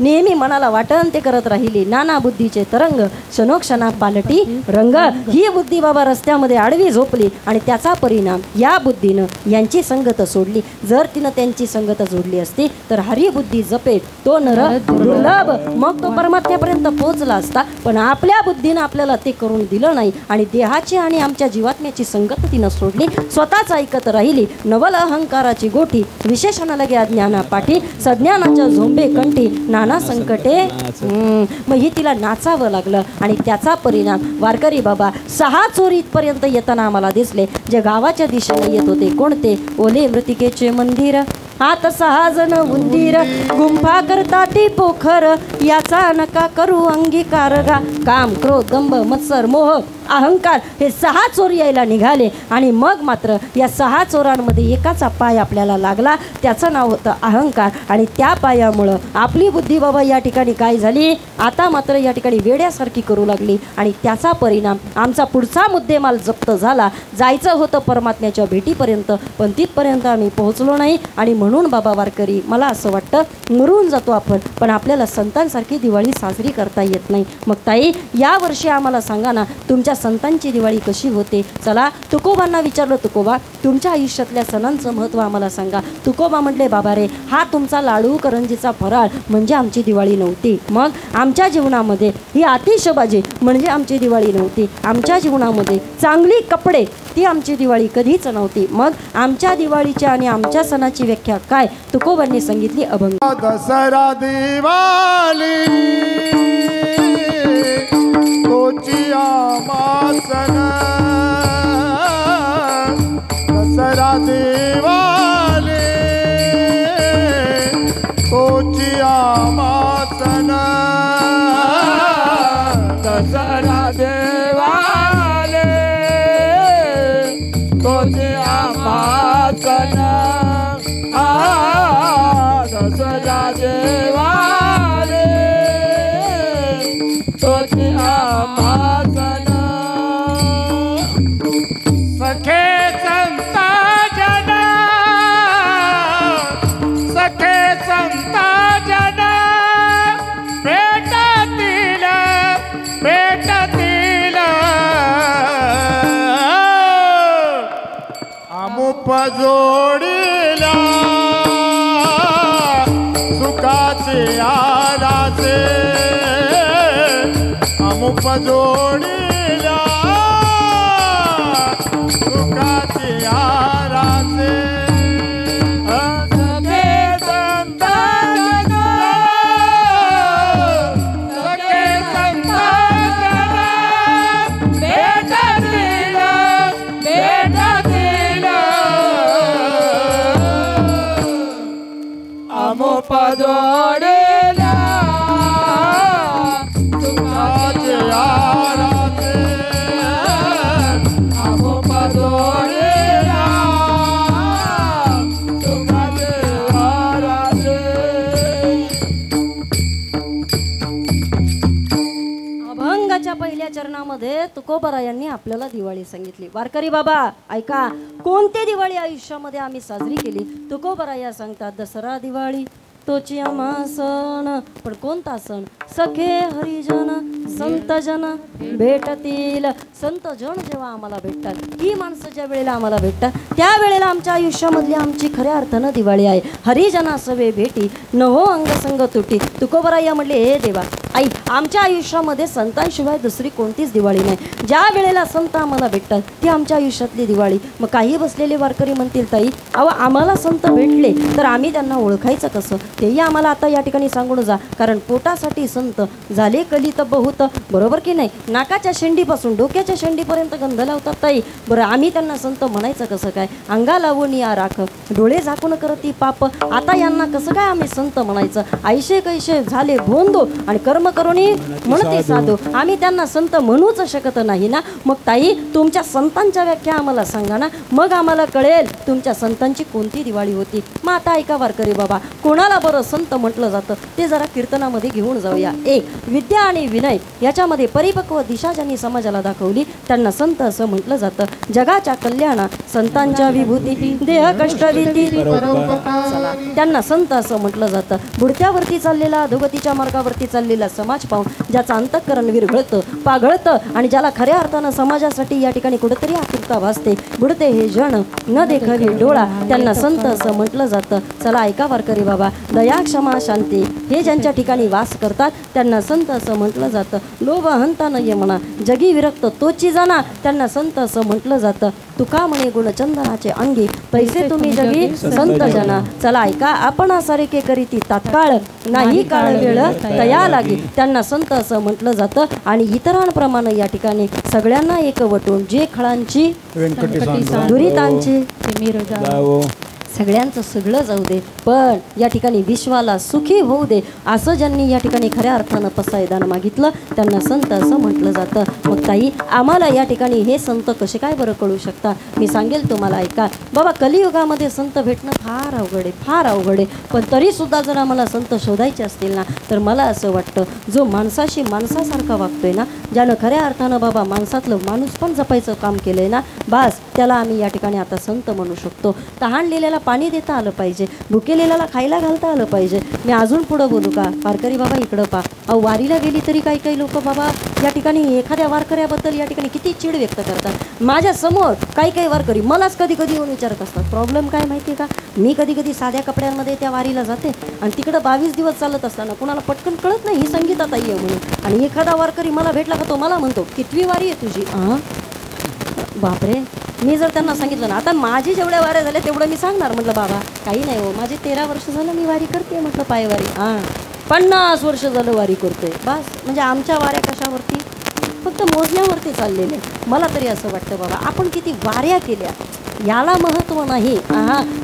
नेहमी मनाला वाटण ते करत राहिली. नाना बुद्धीचे तरंग क्षणोक्षणा पालटी रंग. ही बुद्धी बाबा रस्त्यामध्ये आडवी झोपली आणि त्याचा परिणाम या बुद्धीनं यांची संगत सोडली. जर तिनं त्यांची संगत जोडली असती तर हरी बुद्धी जपेत तो नर दुर्लभ, मग तो परमात्म्यापर्यंत पोहोचला असता. पण आपल्या बुद्धीनं आपल्याला ते करून दिलं नाही आणि देहाची आणि आमच्या जीवात्म्याची संगत तिनं सोडली. स्वतःच ऐकत राहिली. नवल अहंकाराची गोठी विशेषण लगे अज्ञाना पाठी, सज्ञानाच्या झोंबे कंठी नाना संकटे. मग ही तिला नाचावं लागलं आणि त्याचा परिणाम वारकरी बाबा 6 चोरी इथपर्यंत येताना आम्हाला दिसले. जे गावाच्या दिशेने येत होते. कोणते? ओले मृतिकेचे मंदिर, हात 6 जण उंदीर गुंफा करता ती पोखर याचा नका करू अंगीकार गा. काम क्रोध दंभ मत्सर मोह अहंकार हे 6 चोर यायला निघाले आणि मग मात्र या 6 चोरांमध्ये एकाचा पाय आपल्याला लागला. त्याचं नाव होतं अहंकार आणि त्या पायामुळं आपली बुद्धी बाबा या ठिकाणी काय झाली, आता मात्र या ठिकाणी वेड्यासारखी करू लागली आणि त्याचा परिणाम आमचा पुढचा मुद्देमाल जप्त झाला. जायचं होतं परमात्म्याच्या भेटीपर्यंत पण तिथपर्यंत आम्ही पोहोचलो नाही आणि म्हणून बाबा वारकरी मला असं वाटतं मरून जातो आपण पण आपल्याला संतांसारखी दिवाळी साजरी करता येत नाही. मग ताई यावर्षी आम्हाला सांगा ना तुमच्या संतांची दिवाळी कशी होते. चला तुकोबांना विचारलं, तुकोबा तुमच्या आयुष्यातल्या सणांचं महत्त्व आम्हाला सांगा. तुकोबा म्हटले, बाबा रे हा तुमचा लाडू करंजीचा फराळ म्हणजे आमची दिवाळी नव्हती. मग आमच्या जीवनामध्ये ही आतिषबाजी म्हणजे आमची दिवाळी नव्हती. आमच्या जीवनामध्ये चांगली कपडे ती आमची दिवाळी कधीच नव्हती. मग आमच्या दिवाळीच्या आणि आमच्या सणाची व्याख्या काय तुकोबांनी सांगितली. अभंग. दसरा दिवाळी तोची आमासन, दसरा दिवाळी तोची आमासन, दसरा दिवाळी तोची आमासन, दसरा दिवाळी तोची आमासन. सखे संता जन, सखे संता जन भेटतील भेटतील, आमुप जोडीला सुखाचे आरासे, आमुप जोडीला सुखाचे आरासे. सखे संता जन, सखे संता जन भेटतील भेटतील, आमुप जोडीला सुखाचे आरासे, आमुप जोडीला सुखाचे आरासे. अभंगाच्या पहिल्या चरणामध्ये तुकोबरायांनी आपल्याला दिवाळी सांगितली. वारकरी बाबा ऐका, कोणती दिवाळी आयुष्यामध्ये आम्ही साजरी केली. तुकोबराया सांगतात दसरा दिवाळी तोची आम्हा सण. पण कोणता सण. सखे हरिजन संत जन भेटतील. संत जन जेव्हा आम्हाला भेटतात ही माणसं ज्या वेळेला आम्हाला भेटतात त्यावेळेला आमच्या आयुष्यामधली आमची खऱ्या अर्थानं दिवाळी आहे. हरिजना सवे भेटी न हो अंगसंग तुटी. तुकोबराया म्हटले, हे देवा आई आमच्या आयुष्यामध्ये संतांशिवाय दुसरी कोणतीच दिवाळी नाही. ज्या वेळेला संत आम्हाला भेटतात ती आमच्या आयुष्यातली दिवाळी. मग काही बसलेले वारकरी म्हणतील, ताई अहो आम्हाला संत भेटले तर आम्ही त्यांना ओळखायचं कसं तेही आम्हाला आता या ठिकाणी सांगून जा. कारण पोटासाठी संत झाले कलित बहुत. बरोबर की नाही. नाकाच्या शेंडीपासून डोक्याच्या शेंडीपर्यंत गंध लावतात ताई. बरं आम्ही त्यांना संत म्हणायचं कसं काय. अंगा लावून या राख डोळे झाकून करती पाप. आता यांना कसं काय आम्ही संत म्हणायचं. ऐशे कैशे झाले भोंदो आणि कर्म करुणी म्हणते साधू. आम्ही त्यांना संत म्हणूच शकत नाही ना. मग ताई तुमच्या संतांच्या व्याख्या आम्हाला सांगा ना. मग आम्हाला कळेल तुमच्या संतांची कोणती दिवाळी होती. मग आता ऐका वारकरी बाबा, कोणाला बरं संत म्हटलं जातं ते जरा कीर्तनामध्ये घेऊन जाऊया. एक विद्या आणि विनय याच्यामध्ये परिपक्व दिशा ज्यांनी समाजाला दाखवली त्यांना संत असं म्हटलं जातं. जगाच्या कल्याणा संतांच्या विभूती देह कष्ट भीती त्यांना संत असं म्हटलं जातं. बुडत्यावरती चाललेला अधोगतीच्या मार्गावरती चाललेला समाज पाहून ज्याचं अंतःकरण विरघळतं पाघळतं आणि ज्याला खऱ्या अर्थानं समाजासाठी या ठिकाणी कुठेतरी आतुरता भासते. बुडते हे जण न देखवी डोळा त्यांना संत असं म्हटलं जातं. चला ऐका वारकरी बाबा, दया क्षमा शांती हे ज्यांच्या ठिकाणी वास करतात त्यांना संत असं म्हटलं जातं. लोभ अहंता नये म्हणा जगी विरक्त तोची जाणा त्यांना संत असं म्हटलं जातं. तुका म्हणे गुणचंदनाचे अंगी पैसे तुम्ही जगी संत जना. चला ऐका, आपण सारखे करीती तात्काळ नाही काळ वेळ तया लागे त्यांना संत असं म्हटलं जातं. आणि इतरांप्रमाणे या ठिकाणी सगळ्यांना एकवटून जे खळांची दुरितांची सगळ्यांचं सगळं जाऊ दे, पण या ठिकाणी विश्वाला सुखी होऊ दे, असं ज्यांनी या ठिकाणी खऱ्या अर्थानं पसायदान मागितलं त्यांना संत असं म्हटलं जातं. मग ताई, आम्हाला या ठिकाणी हे संत कसे काय बरं कळू शकता? मी सांगेल तुम्हाला, ऐका बाबा. कलियुगामध्ये संत भेटणं फार अवघड आहे, फार अवघड आहे. पण तरीसुद्धा जर आम्हाला संत शोधायचे असतील ना, तर मला असं वाटतं, जो माणसाशी माणसासारखा वागतोय ना, ज्यानं खऱ्या अर्थानं बाबा माणसातलं माणूस पण जपायचं काम केलं आहे ना, बास त्याला आम्ही या ठिकाणी आता संत म्हणू शकतो. तहानलेल्याला पाणी देता आलं पाहिजे, भुकेलेल्याला खायला घालता आलं पाहिजे. मी अजून पुढं बोलू का? वारकरी बाबा इकडं पा. अहो, वारीला गेली तरी काही काही लोक बाबा या ठिकाणी एखाद्या वारकऱ्याबद्दल या ठिकाणी किती चिड व्यक्त करतात. माझ्यासमोर काही काही वारकरी मलाच कधी कधी येऊन विचारत असतात, प्रॉब्लेम काय माहिती आहे का? मी कधी कधी साध्या कपड्यांमध्ये त्या वारीला जाते आणि तिकडं 22 दिवस चालत असताना कुणाला पटकन कळत नाही ही संगीता ताई आहे म्हणून, आणि एखादा वारकरी मला भेटला का तो मला म्हणतो, कितवी वारी आहे तुझी? बापरे. मी जर त्यांना सांगितलं ना, आता माझी जेवढ्या वाऱ्या झाल्या तेवढं मी सांगणार. म्हटलं बाबा काही नाही हो, माझे 13 वर्ष झालं मी वारी करते. म्हटलं पायवारी. 50 वर्ष झालं वारी करतोय. बस म्हणजे आमच्या वाऱ्या कशावरती? फक्त मोजण्यावरती चाललेले. मला तरी असं वाटतं बाबा, आपण किती वाऱ्या केल्या याला महत्त्व नाही.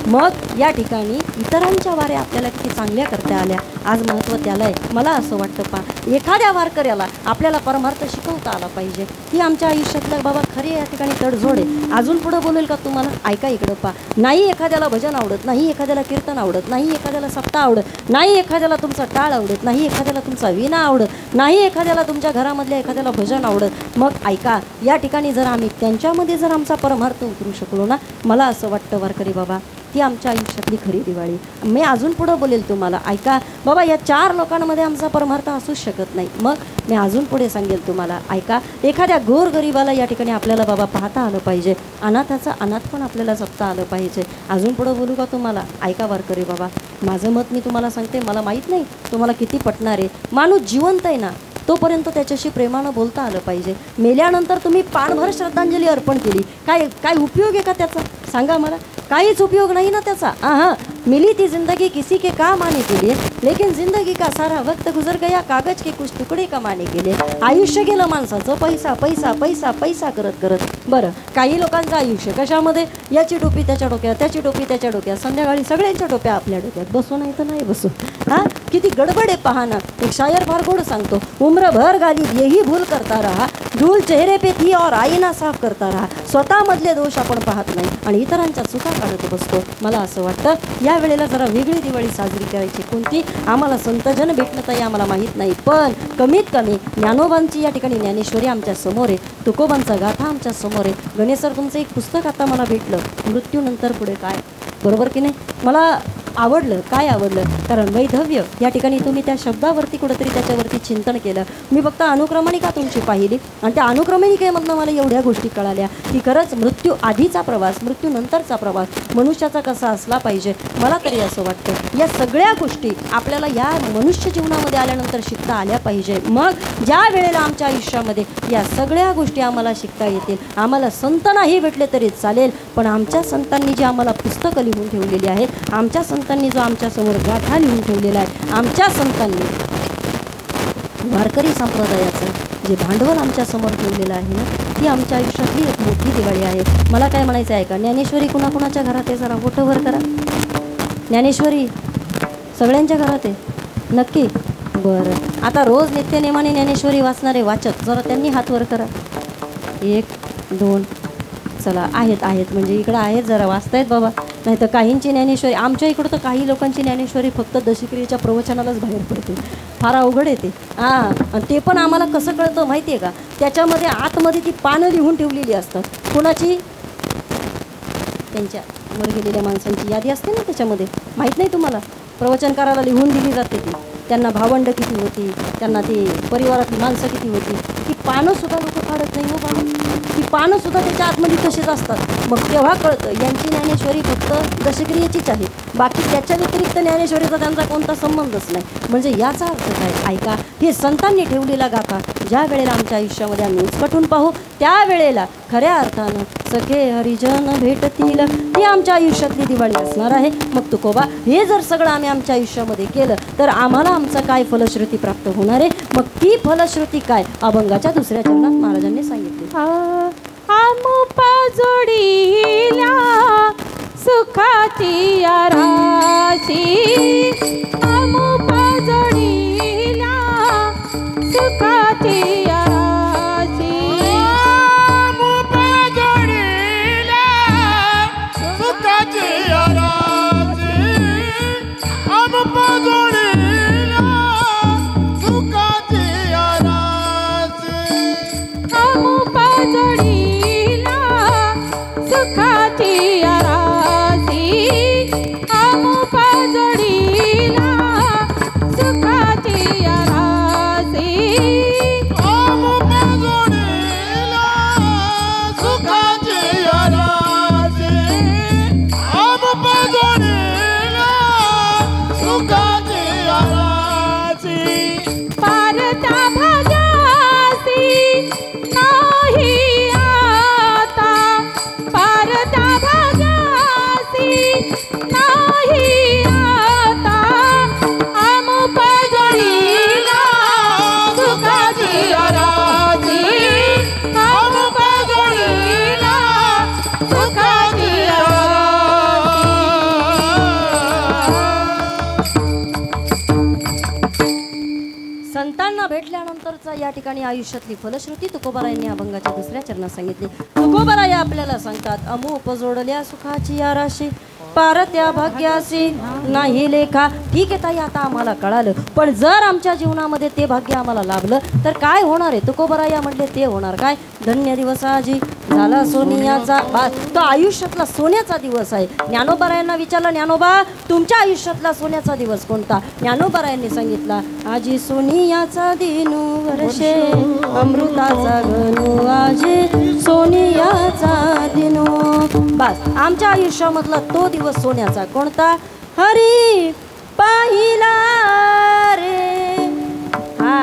मग या ठिकाणी इतरांच्या वाऱ्या आपल्याला किती चांगल्या करता आल्या, आज महत्त्व त्याला आहे. मला असं वाटतं पा, एखाद्या वारकऱ्याला आपल्याला परमार्थ शिकवता आला पाहिजे. ही आमच्या आयुष्यातल्या बाबा खरी या ठिकाणी तडजोड आहे. अजून पुढं बोलेल का तुम्हाला? ऐका इकडं पा. नाही एखाद्याला भजन आवडत, नाही एखाद्याला कीर्तन आवडत, नाही एखाद्याला सप्ताह आवडत, नाही एखाद्याला तुमचा टाळ आवडत, नाही एखाद्याला तुमचा वीणा आवडत, नाही एखाद्याला तुमच्या घरामधल्या एखाद्याला भजन आवडत. मग ऐका, या ठिकाणी जर आम्ही त्यांच्यामध्ये जर आमचा परमार्थ उतरू शकलो ना, मला असं वाटतं वारकरी बाबा, ती आमच्या आयुष्यातली खरी दिवाळी. मी अजून पुढं बोलेल तुम्हाला. ऐका बाबा, या 4 लोकांमध्ये आमचा परमार्थ असूच शकत नाही. मग मी अजून पुढे सांगेल तुम्हाला. ऐका, एखाद्या गोरगरिबाला या ठिकाणी आपल्याला बाबा पाहता आलं पाहिजे, अनाथाचं अनाथ पण आपल्याला जपता आलं पाहिजे. अजून पुढं बोलू का तुम्हाला? ऐका वारकरी बाबा, माझं मत मी तुम्हाला सांगते. मला माहीत नाही तुम्हाला किती पटणार आहे. माणूस जिवंत आहे ना, तोपर्यंत त्याच्याशी प्रेमानं बोलता आलं पाहिजे. मेल्यानंतर तुम्ही पाणभर श्रद्धांजली अर्पण केली, काय उपयोग आहे का त्याचा? सांगा मला. काहीच उपयोग नाही ना त्याचा. मिली थी जिंदगी किसी के काम आने के लिए, लेकिन जिंदगी का सारा वक्त गुजर गया कागज के कुछ तुकडे कमाने के लिए. आयुष्य गेलं माणसाचं पैसा पैसा पैसा पैसा करत करत. बरं, काही लोकांचं आयुष्य कशामध्ये? याची टोपी त्याच्या डोक्यात, त्याची टोपी त्याच्या डोक्यात, संध्याकाळी सगळ्यांच्या टोप्या आपल्या डोक्यात. बसू नाही तर नाही बसू. किती गडबड आहे पहा ना. एक शायर फार गोड सांगतो, उम्र भर गाली यही भूल करता रहा, धूल चेहरे पे थी और आईना साफ करता रहा. स्वतःमधले दोष आपण पाहत नाही आणि इतरांच्या चुका काढत बसतो. मला असं वाटतं या वेळेला जरा वेगळी दिवाळी साजरी करायची. कोणती? आम्हाला संतजन भेटणं तर आम्हाला माहीत नाही, पण कमीत कमी ज्ञानोबांची या ठिकाणी ज्ञानेश्वरी आमच्या समोर आहे, तुकोबांचा गाथा आमच्या समोर आहे. गणेश सर, तुमचं एक पुस्तक आता मला भेटलं, मृत्यूनंतर पुढे काय, बरोबर की नाही? मला आवडलं. काय आवडलं? कारण वैधव्य या ठिकाणी तुम्ही त्या शब्दावरती कुठंतरी त्याच्यावरती चिंतन केलं. मी फक्त अनुक्रमणिका तुमची पाहिली आणि त्या अनुक्रमणिकेमधनं मला एवढ्या गोष्टी कळाल्या की खरंच मृत्यू आधीचा प्रवास, मृत्यूनंतरचा प्रवास मनुष्याचा कसा असला पाहिजे. मला तरी असं वाटतं या सगळ्या गोष्टी आपल्याला या मनुष्य जीवनामध्ये आल्यानंतर शिकता आल्या पाहिजे. मग ज्या वेळेला आमच्या आयुष्यामध्ये या सगळ्या गोष्टी आम्हाला शिकता येतील, आम्हाला संत नाही भेटले तरी चालेल, पण आमच्या संतांनी जी आम्हाला पुस्तकं लिहून ठेवलेली आहेत, आमच्या संतांनी जो आमच्यासमोर गाथा लिहून ठेवलेला आहे, आमच्या संतांनी वारकरी संप्रदायाचं जे भांडवल आमच्यासमोर ठेवलेलं आहे ना, ती आमच्या आयुष्यातली एक मोठी दिवाळी आहे. मला काय म्हणायचं आहे का? ज्ञानेश्वरी कुणाकुणाच्या घरात आहे? जरा बोटं वर करा. ज्ञानेश्वरी सगळ्यांच्या घरात आहे? नक्की? बरं, आता रोज नित्यनेमाने ज्ञानेश्वरी वाचणारे वाचक जरा त्यांनी हात वर करा. 1 2 चला, आहेत म्हणजे इकडं आहेत, जरा वाचतायत बाबा. नाही तर काहींची ज्ञानेश्वरी, आमच्या इकडं तर काही लोकांची ज्ञानेश्वरी फक्त दशक्रियेच्या प्रवचनालाच बाहेर पडते. फार अवघड आहे ते. आणि ते पण आम्हाला कसं कळतं माहिती आहे का? त्याच्यामध्ये आतमध्ये ती पानं लिहून ठेवलेली असतात. कुणाची? त्यांच्या वर गेलेल्या माणसांची यादी असते ना त्याच्यामध्ये. माहीत नाही तुम्हाला? प्रवचनकाराला लिहून दिली जाते ती. त्यांना भावंड किती होती, त्यांना ती परिवारातली माणसं किती होती, ती पानंसुद्धा लोक काढत नाही हो बाबा. ती पानंसुद्धा त्याच्या आतमध्ये तशीच असतात. मग तेव्हा कळतं यांची ज्ञानेश्वरी फक्त दशक्रियेचीच आहे, बाकी त्याच्या व्यतिरिक्त ज्ञानेश्वरीचा त्यांचा कोणता संबंधच नाही. म्हणजे याचा अर्थ काय? ऐका, हे संतांनी ठेवलेला गाथा ज्या वेळेला आमच्या आयुष्यामध्ये आम्ही उचकटून पाहू, त्यावेळेला खऱ्या अर्थानं सखे हरिजन भेटतील, ही आमच्या आयुष्यातली दिवाळी असणार आहे. मग तुकोबा, हे जर सगळं आम्ही आमच्या आयुष्यामध्ये केलं तर आम्हाला आमचं काय फलश्रुती प्राप्त होणार आहे? मग ती फलश्रुती काय? अभंगाच्या 2ऱ्या चरणात महाराजांनी सांगितले. आमुपा जोडीला सुखाची राशी पाजोडीला सुखाची राशी पाजोडीला सुखाची राशी पाजोडीला सुखाची राशी पाजोडीला सुखाची राशी पाजोडीला सुखाची राशी सुखाची राशी पाजोडीला सुखाची राशी पारत्या भाग्यासी नाही आता पारत्या भाग्यासी नाही आता पाजोडीला सुखाची राशी पाजोडीला सुखाची संतांना भेटल्यानंतरचा या ठिकाणी आयुष्यातली फलश्रुती तुकोबारायांनी अभंगाच्या दुसऱ्या चरणात सांगितली. तुकोबाराया आपल्याला सांगतात, अमोप जोडल्या सुखाची या राशी पारत्या भाग्यासी नाही लेखा. ठीक आहे ताई, आता आम्हाला कळालं, पण जर आमच्या जीवनामध्ये ते भाग्य आम्हाला लाभलं तर काय होणार आहे? तुकोबाराया म्हटले ते होणार काय? धन्य दिवस आजी झाला सोनियाचा तो आयुष्यातला सोन्याचा दिवस आहे. ज्ञानोबारायांना विचारलं, ज्ञानोबा तुमच्या आयुष्यातला सोन्याचा दिवस कोणता? ज्ञानोबारायांनी सांगितला, आजी सोनियाचा दिनू वर्षे अमृताचा गणू आजी सोनियाचा दिनू. बस आमच्या आयुष्यामधला तो दिवस सोन्याचा कोणता? हरी पाहिला रे. हा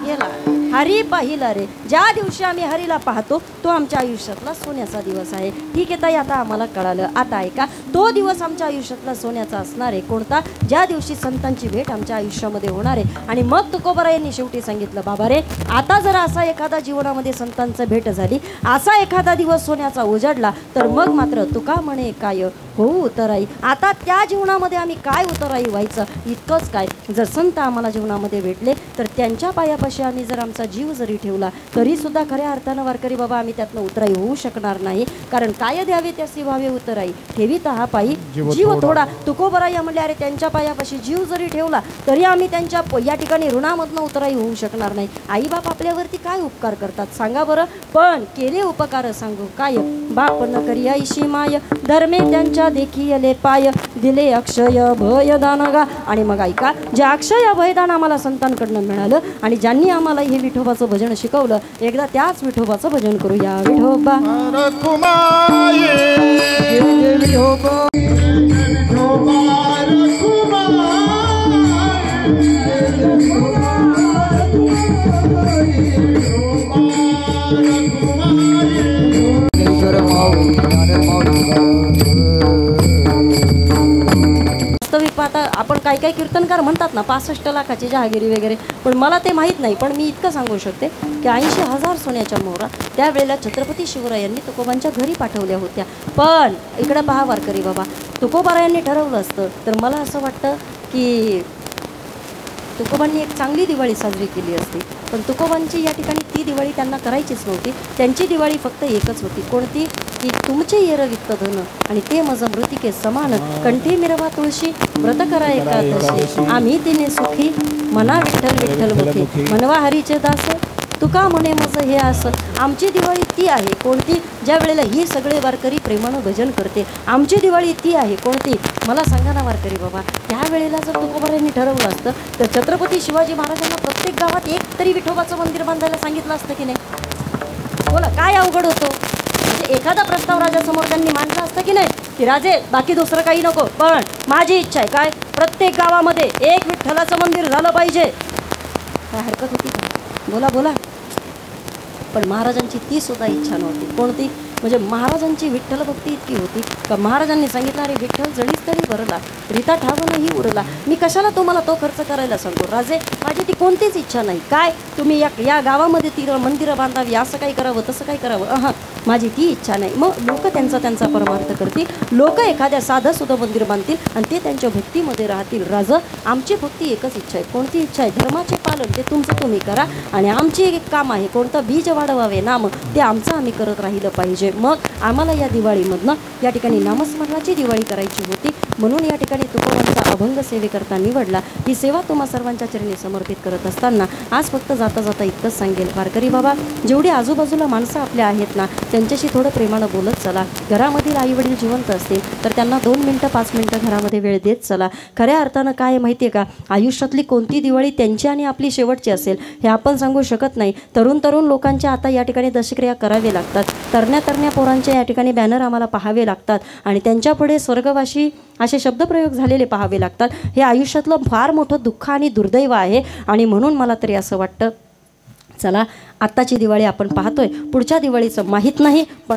गेला हरी पाहिला रे. ज्या दिवशी आम्ही हरीला पाहतो तो आमच्या आयुष्यातला सोन्याचा दिवस आहे. ठीक आहे ताई, आता आम्हाला कळालं. आता ऐका, तो दिवस आमच्या आयुष्यातला सोन्याचा असणार आहे कोणता? ज्या दिवशी संतांची भेट आमच्या आयुष्यामध्ये होणार आहे. आणि मग तुकोबारायांनी शेवटी सांगितलं, बाबा रे, आता जर असा एखादा जीवनामध्ये संतांचं भेट झाली, असा एखादा दिवस सोन्याचा उजाडला, तर मग मात्र तुका म्हणे काय होऊ उतराई. आता त्या जीवनामध्ये आम्ही काय उतराई व्हायचं? इतकंच काय, जर संत आम्हाला जीवनामध्ये भेटले तर त्यांच्या पायापाशी आम्ही जर आमचा जीव जरी ठेवला तरी सुद्धा खऱ्या अर्थानं वारकरी बाबा आम्ही त्यातनं उतराई होऊ शकणार नाही. कारण काय द्यावे त्यासी व्हावे उतराई, ठेवीत हा पायी जीव थोडा. तुकोबाराया म्हणले, अरे त्यांच्या पायापाशी जीव जरी ठेवला तरी आम्ही त्यांच्या या ठिकाणी ऋणामधनं उतराई होऊ शकणार नाही. आई बाप आपल्यावरती काय उपकार करतात सांगा बरं? पण केले उपकार सांगू काय? बाप न करी आईशी माय धर्मे त्यांच्या देखीले पाय दिले अक्षय भयदान गा. आणि मग ऐका, जे अक्षय भयदान आम्हाला संतांकडनं मिळालं आणि ज्यांनी आम्हाला हे विठोबाचं भजन शिकवलं, एकदा त्याच विठोबाचं भजन करूया. विठोबा वास्तविक पाहता आपण काय काय कीर्तनकार म्हणतात ना 65 लाखाची जहागिरी वगैरे, पण मला ते माहीत नाही. पण मी इतकं सांगू शकते की 80,000 सोन्याच्या मोहरा त्यावेळेला छत्रपती शिवरायांनी तुकोबांच्या घरी पाठवल्या होत्या. पण इकडं पहा वारकरी बाबा, तुकोबारायांनी ठरवलं असतं तर मला असं वाटतं की तुकोबांनी एक चांगली दिवाळी साजरी केली असती. पण तुकोबांची या ठिकाणी ती दिवाळी त्यांना करायचीच नव्हती. त्यांची दिवाळी फक्त एकच होती. कोणती? की तुमचे येर वित्त धन आणि ते मज मृतिके समान कंठी मिरवा तुळशी व्रत करा एकादशी आम्ही तिने सुखी मना विठ्ठल विठ्ठल मुखी मनवा हरीचे दास तुका म्हणे मज हे असं. आमची दिवाळी ती आहे कोणती? ज्या वेळेला ही सगळे वारकरी प्रेमानं भजन करते. आमची दिवाळी ती आहे कोणती? मला सांगा ना वारकरी बाबा. त्यावेळेला जर तुकोबारायांनी ठरवलं असतं तर छत्रपती शिवाजी महाराजांना प्रत्येक गावात एक तरी विठोबाचं मंदिर बांधायला सांगितलं असतं की नाही? बोला, काय अवघड होतं? म्हणजे एखादा प्रस्ताव राजासमोर त्यांनी मांडला असतं की नाही, की राजे बाकी दुसरं काही नको, पण माझी इच्छा आहे काय, प्रत्येक गावामध्ये एक विठ्ठलाचं मंदिर झालं पाहिजे. काय हरकत होती का? बोला बोला. पण महाराजांची ती सुद्धा इच्छा नव्हती. कोणती? म्हणजे महाराजांची विठ्ठल भक्ती इतकी होती का महाराजांनी सांगितलं, अरे विठ्ठल जडीच तरी भरला रीता ठावनही उरला, मी कशाला तुम्हाला तो खर्च करायला सांगतो. राजे माझी माझी ती कोणतीच इच्छा नाही. काय तुम्ही या गावामध्ये मंदिरं बांधावी, असं काही करावं तसं काही करावं, माझी ती इच्छा नाही. मग लोक त्यांचा परमार्थ करतील, लोक एखाद्या साधं सुद्धा मंदिर बांधतील आणि ते त्यांच्या भक्तीमध्ये राहतील. राजा आमची भक्ती एकच इच्छा आहे. कोणती इच्छा आहे? धर्माचे पालन ते तुमचं तुम्ही करा आणि आमची एक काम आहे, कोणतं बीज वाढवावे नाम ते आमचं आम्ही करत राहिलं पाहिजे. मग आम्हाला या दिवाळीमधनं या ठिकाणी नामस्मरणाची दिवाळी करायची होती, म्हणून या ठिकाणी तुकोबांचा अभंग सेवेकरता निवडला. ही सेवा तुम्हा सर्वांच्या चरणी समर्पित करत असताना आज फक्त जाता जाता इतकंच सांगेल, वारकरी बाबा जेवढी आजूबाजूला माणसं आपल्या आहेत ना त्यांच्याशी थोडं प्रेमानं बोलत चला. घरामधील आईवडील जिवंत असतील तर त्यांना 2 मिनटं 5 मिनटं घरामध्ये वेळ देत चला. खऱ्या अर्थानं काय माहिती आहे का, आयुष्यातली कोणती दिवाळी त्यांची आणि आपली शेवटची असेल हे आपण सांगू शकत नाही. तरुण लोकांच्या आता या ठिकाणी दशक्रिया करावे लागतात. तरण्या पोरांचे या ठिकाणी बॅनर आम्हाला पाहावे लागतात आणि त्यांच्यापुढे स्वर्गवासी असे शब्दप्रयोग झालेले पाहावे लागतात. हे आयुष्यातलं फार मोठं दुःख आणि दुर्दैव आहे. आणि म्हणून मला तरी असं वाटतं, चला आत्ताची दिवाळी आपण पाहतोय, पुढच्या दिवाळीचं माहीत नाही, पण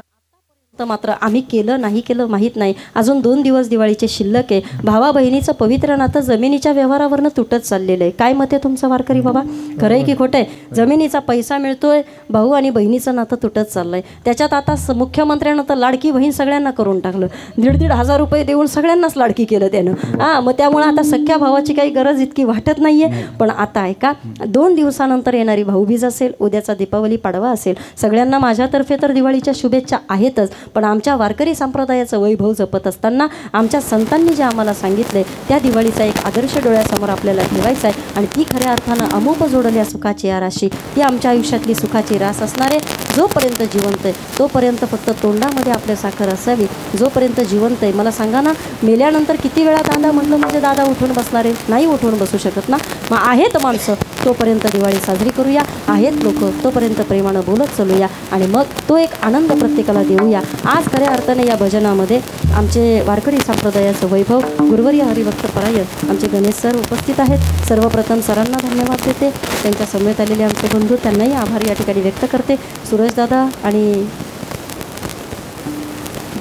मात्र आम्ही केलं नाही केलं माहीत नाही. अजून 2 दिवस दिवाळीचे शिल्लक आहे. भावा बहिणीचं पवित्र नातं जमिनीच्या व्यवहारावरनं तुटत चाललेलं आहे. काय मत आहे तुमचं वारकरी बाबा, खरं आहे की खोटं आहे? जमिनीचा पैसा मिळतोय, भाऊ आणि बहिणीचं नातं तुटत चाललं आहे. त्याच्यात आता मुख्यमंत्र्यानं तर लाडकी बहीण सगळ्यांना करून टाकलं. 1,500 रुपये देऊन सगळ्यांनाच लाडकी केलं त्यानं. मग त्यामुळे आता सख्या भावाची काही गरज इतकी वाटत नाही आहे. पण आता ऐका, 2 दिवसानंतर येणारी भाऊबीज असेल, उद्याचा दीपावली पाडवा असेल, सगळ्यांना माझ्यातर्फे तर दिवाळीच्या शुभेच्छा आहेतच. पण आमच्या वारकरी संप्रदायाचं वैभव जपत असताना आमच्या संतांनी जे आम्हाला सांगितले त्या दिवाळीचा एक आदर्श डोळ्यासमोर आपल्याला ठेवायचा आहे. आणि ती खऱ्या अर्थानं अमोप जोडल्या सुखाची या राशी, ती आमच्या आयुष्यातली सुखाची रास असणारे. जोपर्यंत जिवंत आहे तोपर्यंत फक्त तोंडामध्ये आपल्या साखर असावी. जोपर्यंत जिवंत आहे, मला सांगा ना, मेल्यानंतर किती वेळा दादा म्हणलं म्हणजे दादा उठून बसणारे नाही, उठून बसू शकत ना. मग आहेत माणसं तोपर्यंत दिवाळी साजरी करूया, आहेत लोक तोपर्यंत प्रेमानं बोलत चालूया आणि मग तो एक आनंद प्रत्येकाला देऊया. आज खऱ्या अर्थाने या भजनामध्ये आमचे वारकरी संप्रदायाचं वैभव गुरुवर्य हरिभक्त परायण आमचे गणेश सर उपस्थित आहेत. सर्वप्रथम सरांना धन्यवाद देते. त्यांच्या समवेत आलेले आमचे बंधू त्यांनाही आभार या ठिकाणी व्यक्त करते. सूरजदादा आणि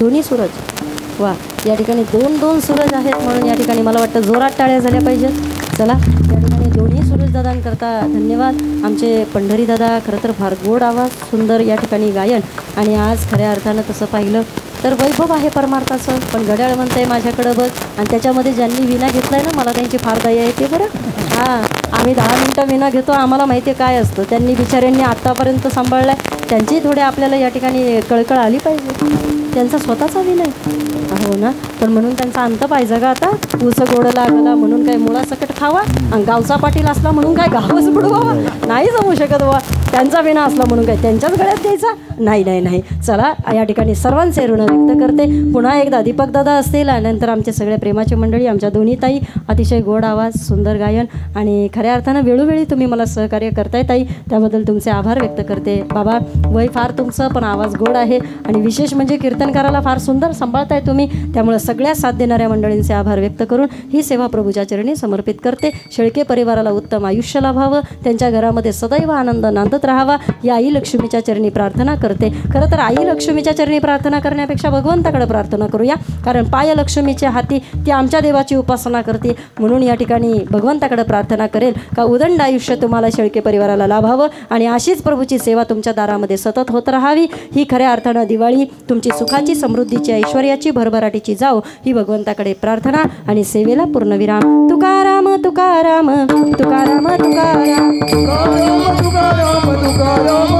दोन्ही सूरज, वा या ठिकाणी 2 सूरज आहेत म्हणून या ठिकाणी मला वाटतं जोरात टाळ्या झाल्या पाहिजेत. चला या ठिकाणी दोन्ही सूरजदादांकरता धन्यवाद. आमचे पंढरीदादा खरं तर फार गोड आवाज, सुंदर या ठिकाणी गायन. आणि आज खऱ्या अर्थानं तसं पाहिलं तर वैभव आहे परमार्थाचं, पण घड्याळ म्हणतंय माझ्याकडं बघ. आणि त्याच्यामध्ये ज्यांनी विना घेतलाय ना, मला त्यांची फार दया येते बरं. आम्ही 10 मिनटं विना घेतो, आम्हाला माहिती आहे काय असतं. त्यांनी बिचाऱ्यांनी आत्तापर्यंत सांभाळलाय, त्यांची थोडी आपल्याला या ठिकाणी कळकळ आली पाहिजे. त्यांचा स्वतःचा विनय हो ना, पण म्हणून त्यांचा अंत पाहिजे का आता. ऊस गोड लागला म्हणून काय मुळासकट खावा, आणि गावचा पाटील असला म्हणून काय गावच बुडवावा, नाही जमू शकत बा. त्यांचा विना असला म्हणून काय त्यांच्याच गळ्यात द्यायचा नाही. चला या ठिकाणी सर्वांचे ऋण व्यक्त करते. पुन्हा एकदा दीपक दादा असतील आणि नंतर आमचे सगळे प्रेमाचे मंडळी, आमच्या दोन्ही ताई, अतिशय गोड आवाज, सुंदर गायन आणि खऱ्या अर्थानं वेळोवेळी तुम्ही मला सहकार्य करताय ताई, त्याबद्दल तुमचे आभार व्यक्त करते. बाबा वय फार तुमचं, पण आवाज गोड आहे आणि विशेष म्हणजे कीर्तनकाराला फार सुंदर सांभाळताय तुम्ही. त्यामुळे सगळ्या साथ देणाऱ्या मंडळींचे आभार व्यक्त करून ही सेवा प्रभूच्या चरणी समर्पित करते. शेळके परिवाराला उत्तम आयुष्य लाभावं, त्यांच्या घरामध्ये सदैव आनंद नांदत राहावा या आई लक्ष्मीच्या चरणी प्रार्थना करते. खरं तर आई लक्ष्मीच्या चरणी प्रार्थना करण्यापेक्षा भगवंताकडे प्रार्थना करूया, कारण पाय लक्ष्मीच्या हाती ती आमच्या देवाची उपासना करते. म्हणून या ठिकाणी भगवंताकडे प्रार्थना करेल का उदंड आयुष्य तुम्हाला शेळके परिवाराला लाभावं आणि अशीच प्रभूची सेवा तुमच्या दारामध्ये सतत होत राहावी. ही खऱ्या अर्थानं दिवाळी तुमची सुखाची, समृद्धीची, ऐश्वर्याची, भरभराटीची जाओ ही भगवंताकडे प्रार्थना आणि सेवेला पूर्णविराम. तुकाराम तुकाराम तुकाराम तुकाराम.